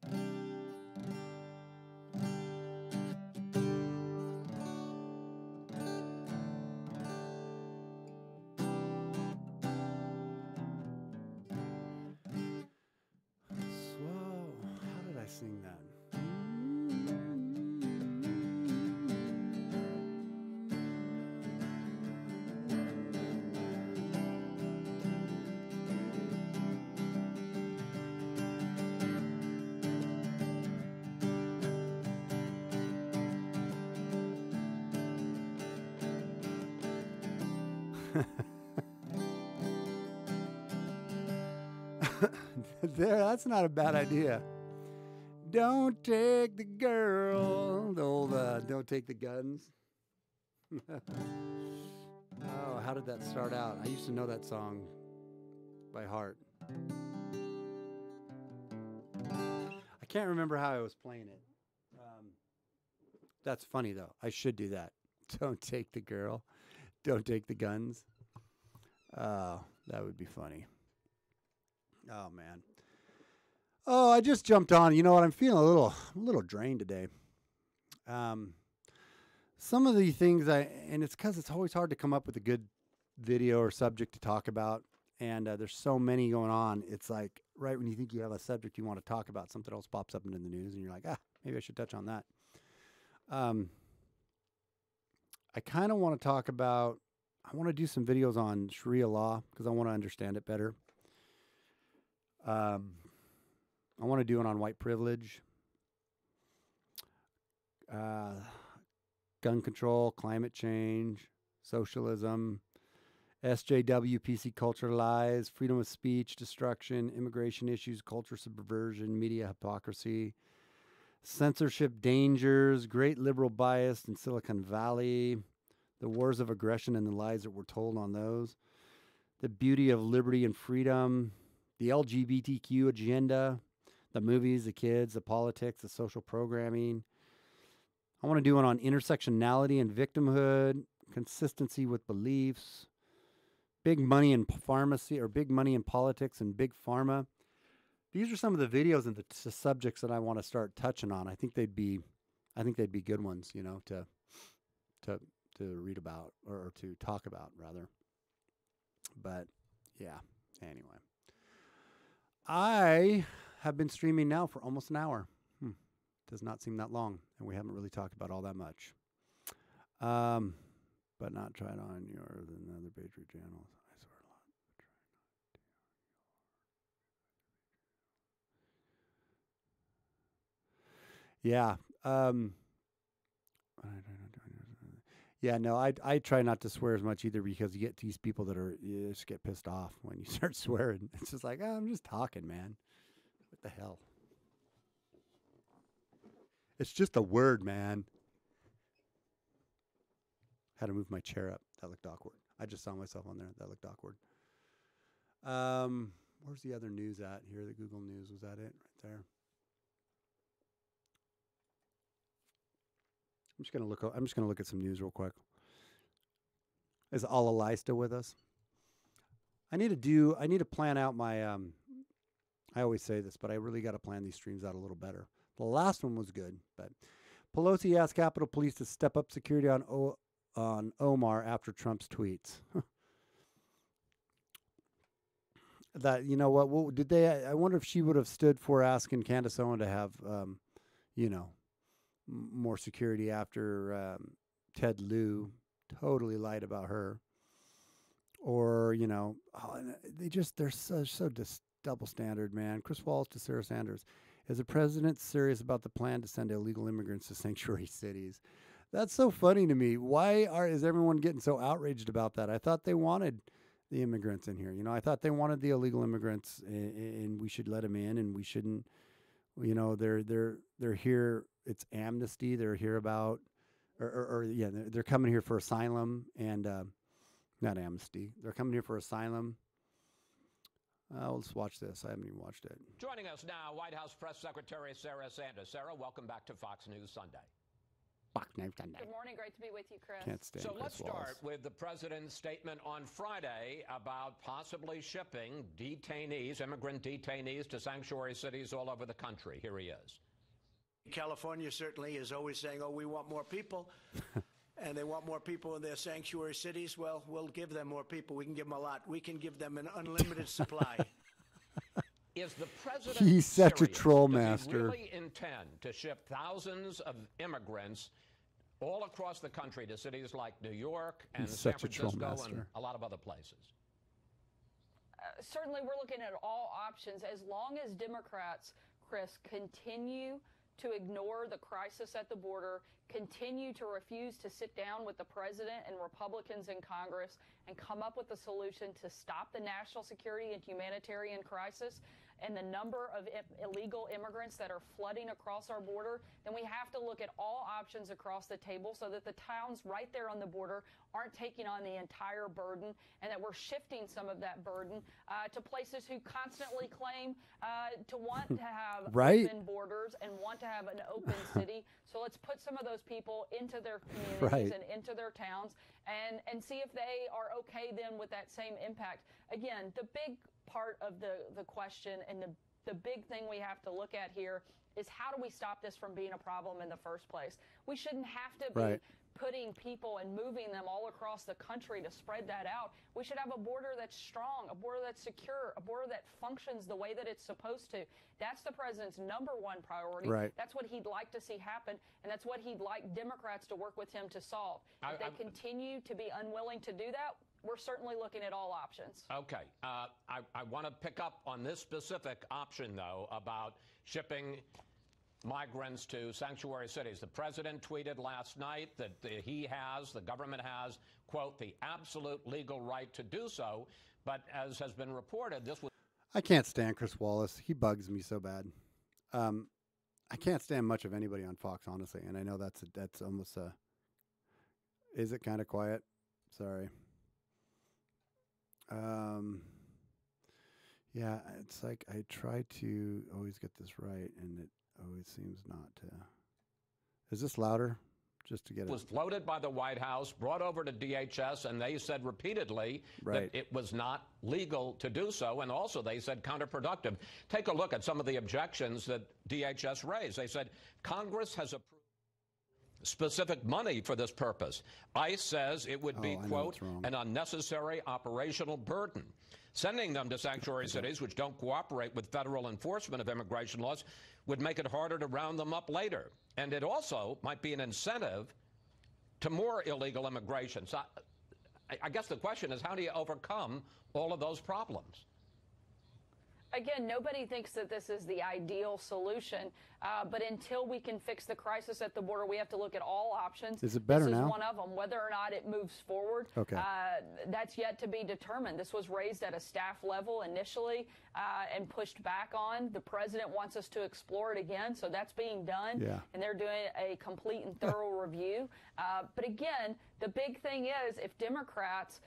Sing that. There, that's not a bad idea. Don't take the girl. The old, don't take the guns. Oh, how did that start out? I used to know that song by heart. I can't remember how I was playing it. That's funny, though. I should do that. Don't take the girl. Don't take the guns. Oh, that would be funny. Oh, man. Oh, I just jumped on. You know what? I'm feeling a little drained today. Some of the things and it's because it's always hard to come up with a good video or subject to talk about. And there's so many going on. It's like right when you think you have a subject you want to talk about, something else pops up into the news, and you're like, maybe I should touch on that. I kind of want to talk about, I want to do some videos on Sharia law because I want to understand it better. I want to do it on white privilege, gun control, climate change, socialism, SJW, PC culture lies, freedom of speech, destruction, immigration issues, culture subversion, media hypocrisy, censorship dangers, great liberal bias in Silicon Valley, the wars of aggression and the lies that were told on those, the beauty of liberty and freedom, the LGBTQ agenda, the movies, the kids, the politics, the social programming. I want to do it on intersectionality and victimhood, consistency with beliefs, big money in pharmacy or big money in politics and big pharma. These are some of the videos and the subjects that I want to start touching on. I think they'd be good ones, you know, to read about or to talk about rather. But yeah, anyway. I have been streaming now for almost an hour. Does not seem that long, and we haven't really talked about all that much. But not tried on yours and other Patriot channels. I swear a lot. Yeah. Yeah, no, I try not to swear as much either because you get these people that you just get pissed off when you start swearing. It's just like, I'm just talking, man. What the hell? It's just a word, man. Had to move my chair up. That looked awkward. I just saw myself on there. That looked awkward. Where's the other news at? Here, the Google News. Was that it? Right there. I'm just gonna look at some news real quick. Is Alalai still with us? I need to plan out my I always say this, but I really got to plan these streams out a little better. The last one was good, but Pelosi asked Capitol Police to step up security on Omar after Trump's tweets. That, you know what did they? I wonder if she would have stood for asking Candace Owen to have, more security after Ted Lieu totally lied about her, or they're so double standard, man. Chris Wallace to Sarah Sanders. Is the president serious about the plan to send illegal immigrants to sanctuary cities? That's so funny to me. Why is everyone getting so outraged about that? I thought they wanted the immigrants in here. I thought they wanted the illegal immigrants, and we should let them in, and we shouldn't. They're here. It's amnesty. They're here about, they're coming here for asylum and not amnesty. They're coming here for asylum. Let's watch this. I haven't even watched it. Joining us now, White House Press Secretary Sarah Sanders. Sarah, welcome back to Fox News Sunday. Fox News Sunday. Good morning. Great to be with you, Chris. Can't stand So Chris let's Wallace. start with the president's statement on Friday about possibly shipping detainees, immigrant detainees, to sanctuary cities all over the country. Here he is. California certainly is always saying, we want more people. And they want more people in their sanctuary cities. Well, we'll give them more people. We can give them a lot. We can give them an unlimited supply. Is the president He's such a serious? troll Does master. he really intend to ship thousands of immigrants all across the country to cities like New York and He's San such a troll Francisco and master. a lot of other places? Certainly, we're looking at all options as long as Democrats, Chris, continue to ignore the crisis at the border, continue to refuse to sit down with the president and Republicans in Congress and come up with a solution to stop the national security and humanitarian crisis and the number of illegal immigrants that are flooding across our border, then we have to look at all options across the table so that the towns right there on the border aren't taking on the entire burden and that we're shifting some of that burden to places who constantly claim to want to have Right. open borders and want to have an open city. So let's put some of those people into their communities and into their towns and see if they are okay then with that same impact. Again, the big part of the question and the big thing we have to look at here is how do we stop this from being a problem in the first place? We shouldn't have to be putting people and moving them all across the country to spread that out. We should have a border that's strong, a border that's secure, a border that functions the way that it's supposed to. That's the president's #1 priority. Right. That's what he'd like to see happen, and that's what he'd like Democrats to work with him to solve. If they continue to be unwilling to do that, we're certainly looking at all options. Okay. I want to pick up on this specific option, though, about shipping migrants to sanctuary cities. The president tweeted last night that the government has, quote, the absolute legal right to do so. But as has been reported, this was... I can't stand Chris Wallace. He bugs me so bad. I can't stand much of anybody on Fox, honestly. And I know that's almost a... Is it kind of quiet? Sorry. Yeah, it's like I try to always get this right, and it always seems not to. Is this louder? Just to get it. Was floated by the White House, brought over to DHS, and they said repeatedly Right. that it was not legal to do so, and also they said counterproductive. Take a look at some of the objections that DHS raised. They said Congress has approved specific money for this purpose. ICE says it would be, quote, an unnecessary operational burden. Sending them to sanctuary cities which don't cooperate with federal enforcement of immigration laws would make it harder to round them up later. And it also might be an incentive to more illegal immigration. So I guess the question is, how do you overcome all of those problems? Again, nobody thinks that this is the ideal solution, but until we can fix the crisis at the border, we have to look at all options. Is it better this now? is one of them. Whether or not it moves forward, Okay. That's yet to be determined. This was raised at a staff level initially and pushed back on. The president wants us to explore it again, so that's being done. Yeah. And they're doing a complete and thorough review. But again, the big thing is if Democrats,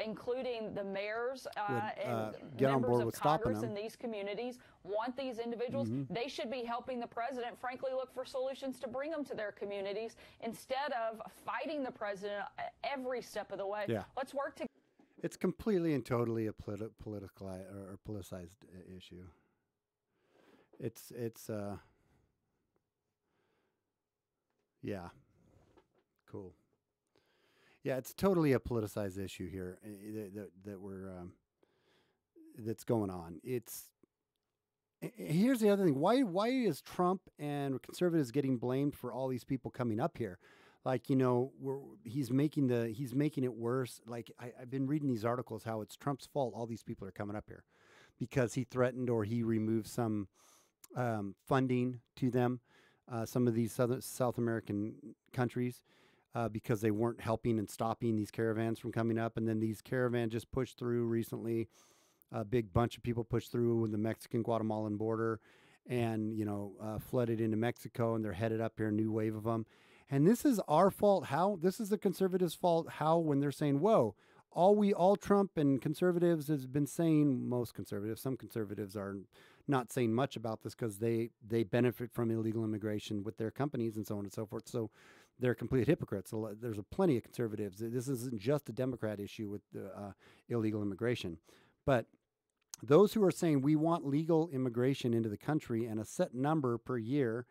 including the mayors and get on members board of with stopping Congress them. in these communities, want these individuals, they should be helping the president, frankly, look for solutions to bring them to their communities instead of fighting the president every step of the way. Yeah. Let's work together. It's completely and totally a political or politicized issue. It's yeah, cool. Yeah, it's totally a politicized issue here that's going on. Here's the other thing. Why is Trump and conservatives getting blamed for all these people coming up here? Like, you know, he's making it worse. Like I've been reading these articles how it's Trump's fault all these people are coming up here because he threatened or he removed some funding to them, some of these South American countries. Because they weren't helping and stopping these caravans from coming up. And then these caravans just pushed through recently. A big bunch of people pushed through the Mexican-Guatemalan border and, you know, flooded into Mexico, and they're headed up here, a new wave of them. And this is our fault. How? This is the conservatives' fault. How? When they're saying, whoa, all Trump and conservatives has been saying, most conservatives, some conservatives are not saying much about this because they benefit from illegal immigration with their companies and so on and so forth. So they're complete hypocrites. There's plenty of conservatives. This isn't just a Democrat issue with illegal immigration. But those who are saying we want legal immigration into the country and a set number per year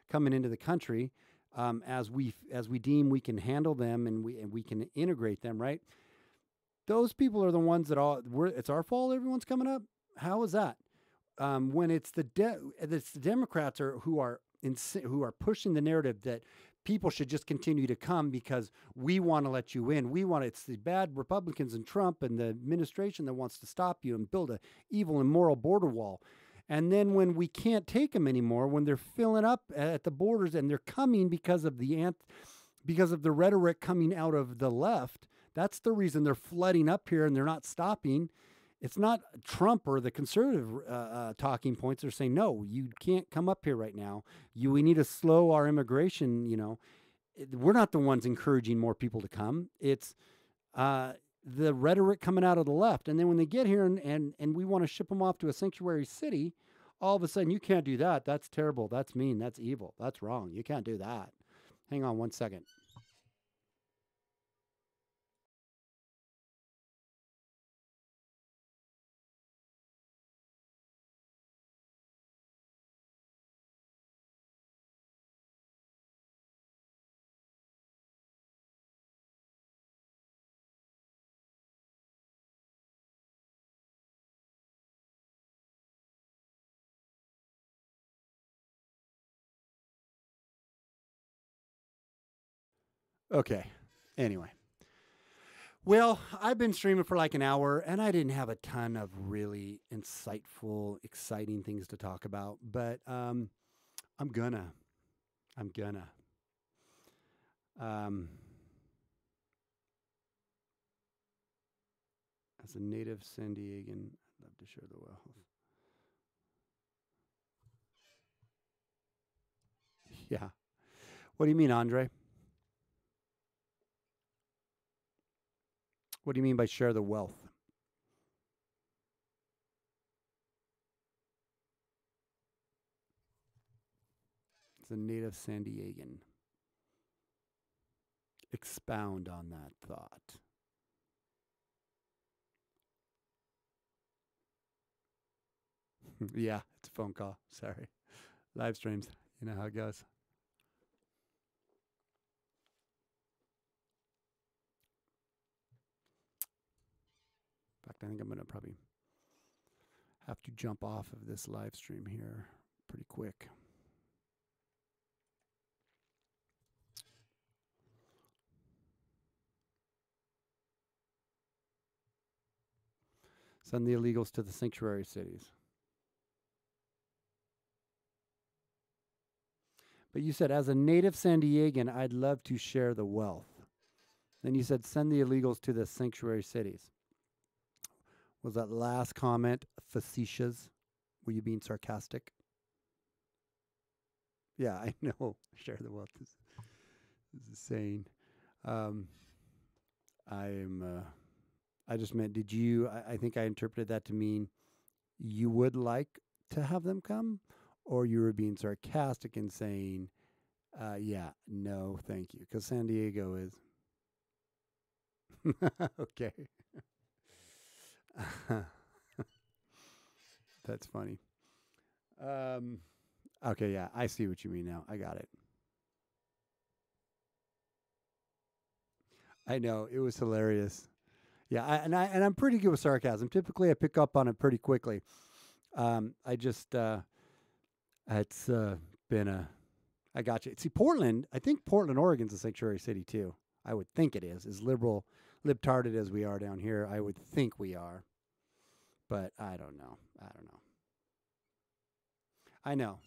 coming into the country as we deem we can handle them and we can integrate them, right? Those people are the ones that it's our fault everyone's coming up? How is that? When it's the Democrats who are pushing the narrative that people should just continue to come because we want to let you in. It's the bad Republicans and Trump and the administration that wants to stop you and build a evil, immoral border wall. And then when we can't take them anymore, when they're filling up at the borders and they're coming because of the rhetoric coming out of the left, that's the reason they're flooding up here and they're not stopping. It's not Trump or the conservative talking points. They're saying, no, you can't come up here right now. We need to slow our immigration. You know, we're not the ones encouraging more people to come. It's the rhetoric coming out of the left. And then when they get here and we want to ship them off to a sanctuary city, all of a sudden, you can't do that. That's terrible. That's mean. That's evil. That's wrong. You can't do that. Hang on one second. Okay. Anyway. Well, I've been streaming for like an hour, and I didn't have a ton of really insightful, exciting things to talk about, but I'm gonna. As a native San Diegan, I'd love to share the wealth. Yeah. What do you mean, Andre? What do you mean by share the wealth? It's a native San Diegan. Expound on that thought. Yeah, it's a phone call. Sorry. Live streams. You know how it goes. In fact, I think I'm going to probably have to jump off of this live stream here pretty quick. Send the illegals to the sanctuary cities. But you said, as a native San Diegan, I'd love to share the wealth. Then you said, send the illegals to the sanctuary cities. Was that last comment facetious? Were you being sarcastic? Yeah, I know. Share the wealth is a saying. I just meant, did you, I think I interpreted that to mean you would like to have them come? Or you were being sarcastic and saying, yeah, no, thank you. Because San Diego is. Okay. That's funny. Okay, yeah, I see what you mean now. I got it. I know, it was hilarious. Yeah, I'm pretty good with sarcasm. Typically, I pick up on it pretty quickly. It's been a. I got you. See, Portland. I think Portland, Oregon's a sanctuary city too. I would think it is. As liberal, libtarded as we are down here, I would think we are. But I don't know. I know.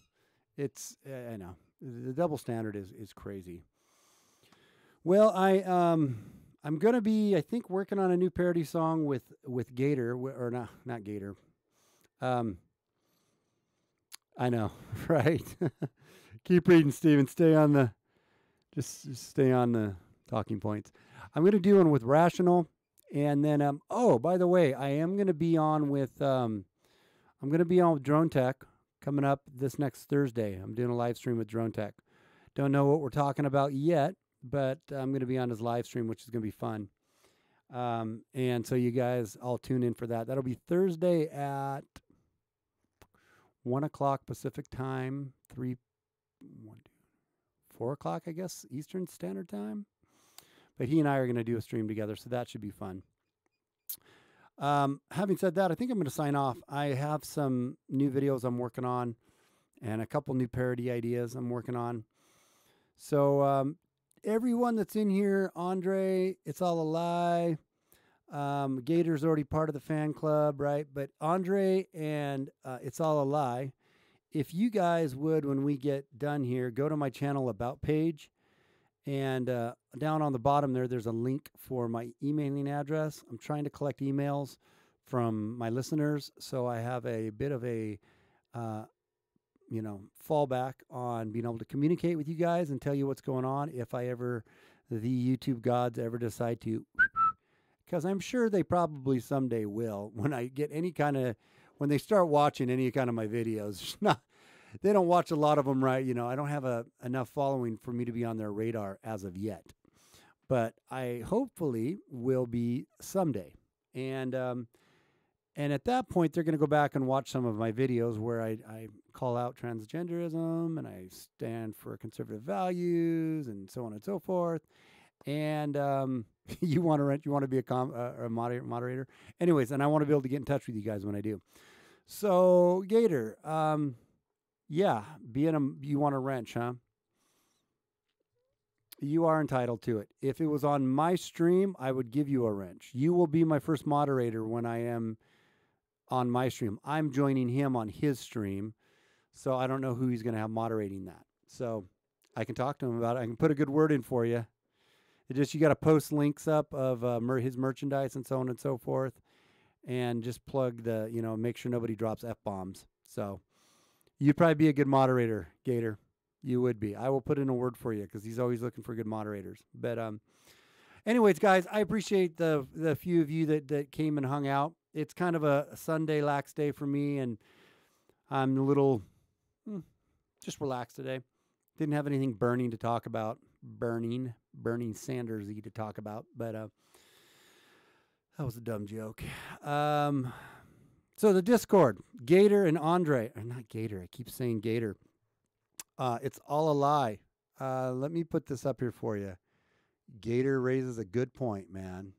It's. I know. The double standard is crazy. Well, I'm gonna be, I think, working on a new parody song with Gator, or not Gator. I know, right? Keep reading, Steven. Stay on the talking points. I'm gonna do one with Rational, and then oh, by the way, I am gonna be on with Drone Tech coming up this next Thursday. I'm doing a live stream with Drone Tech. Don't know what we're talking about yet, but I'm going to be on his live stream, which is going to be fun. And so you guys all tune in for that. That'll be Thursday at 1 o'clock Pacific time, 4 o'clock, I guess, Eastern Standard Time. But he and I are going to do a stream together, so that should be fun. Having said that, I think I'm going to sign off. I have some new videos I'm working on and a couple new parody ideas I'm working on. So everyone that's in here, Andre, It's All a Lie, Gator's already part of the fan club, right? But Andre and It's All a Lie, if you guys would, when we get done here, go to my channel About page, and down on the bottom there's a link for my emailing address. I'm trying to collect emails from my listeners, so I have a bit of a fallback on being able to communicate with you guys and tell you what's going on if the YouTube gods ever decide to, because I'm sure they probably someday will, when they start watching any kind of my videos. They don't watch a lot of them, right? I don't have enough following for me to be on their radar as of yet, but I hopefully will be someday. And at that point, they're going to go back and watch some of my videos where I call out transgenderism and I stand for conservative values and so on and so forth. And you want to be a moderator? Anyways, and I want to be able to get in touch with you guys when I do. So, Gator, yeah, you want a wrench, huh? You are entitled to it. If it was on my stream, I would give you a wrench. You will be my first moderator when I am on my stream. I'm joining him on his stream, so I don't know who he's going to have moderating that. So I can talk to him about it. I can put a good word in for you. It just, you got to post links up of his merchandise and so on and so forth, and just plug the, make sure nobody drops F-bombs. So you'd probably be a good moderator, Gator. You would be. I will put in a word for you because he's always looking for good moderators. But anyways, guys, I appreciate the few of you that came and hung out. It's kind of a Sunday lax day for me, and I'm a little just relaxed today. Didn't have anything burning to talk about. Burning Sanders-y to talk about. But that was a dumb joke. So the Discord, Gator and Andre. Or not Gator. I keep saying Gator. It's all a lie. Let me put this up here for you. Gator raises a good point, man.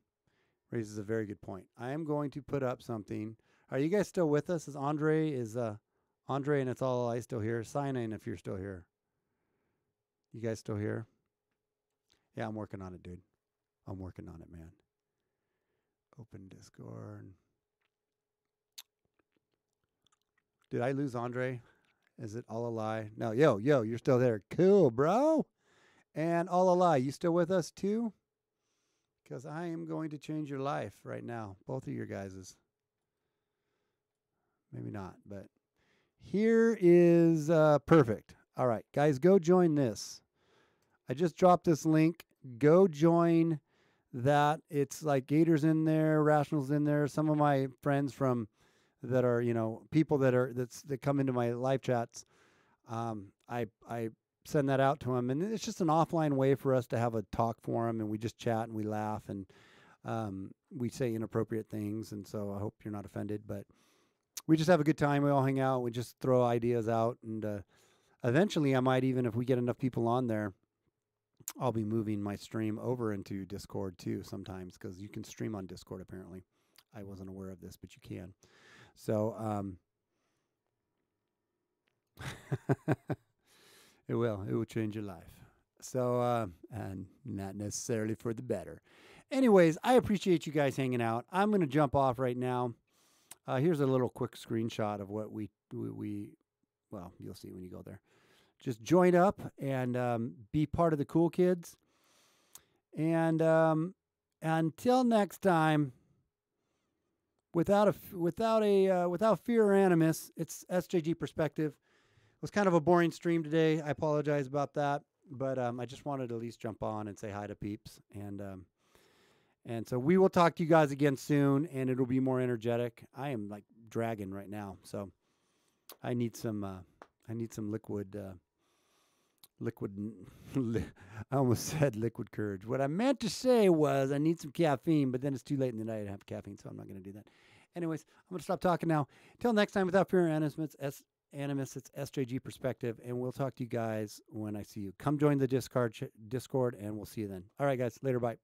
Raises a very good point. I am going to put up something. Are you guys still with us? Andre and It's All a Lie still here? Sign in if you're still here. You guys still here? Yeah, I'm working on it, dude. I'm working on it, man. Open Discord. Did I lose Andre? Is it all a lie? No, yo, you're still there. Cool, bro. And all a lie. You still with us too? Because I am going to change your life right now. Both of your guys's. Maybe not, but here is perfect. All right, guys, go join this. I just dropped this link. Go join that. It's like Gator's in there, Rational's in there. Some of my friends from that are, people that come into my live chats. I send that out to them, and it's just an offline way for us to have a talk forum, and we just chat and we laugh, and we say inappropriate things, and so I hope you're not offended, but we just have a good time. We all hang out. We just throw ideas out, and eventually I might even, if we get enough people on there, I'll be moving my stream over into Discord too sometimes, because you can stream on Discord apparently. I wasn't aware of this, but you can. So it will change your life. So and not necessarily for the better. Anyways, I appreciate you guys hanging out. I'm going to jump off right now. Here's a little quick screenshot of what we well, you'll see when you go there. Just join up and be part of the cool kids. And until next time, without fear or animus, it's SJG Perspective. It was kind of a boring stream today. I apologize about that, but I just wanted to at least jump on and say hi to peeps. And so we will talk to you guys again soon, and it'll be more energetic. I am like dragging right now, so I need some liquid. I almost said liquid courage. What I meant to say was I need some caffeine, but then it's too late in the night to have caffeine, so I'm not going to do that. Anyways, I'm going to stop talking now. Till next time, without fear or animus, it's SJG Perspective, and we'll talk to you guys when I see you. Come join the Discord, and we'll see you then. All right, guys. Later. Bye.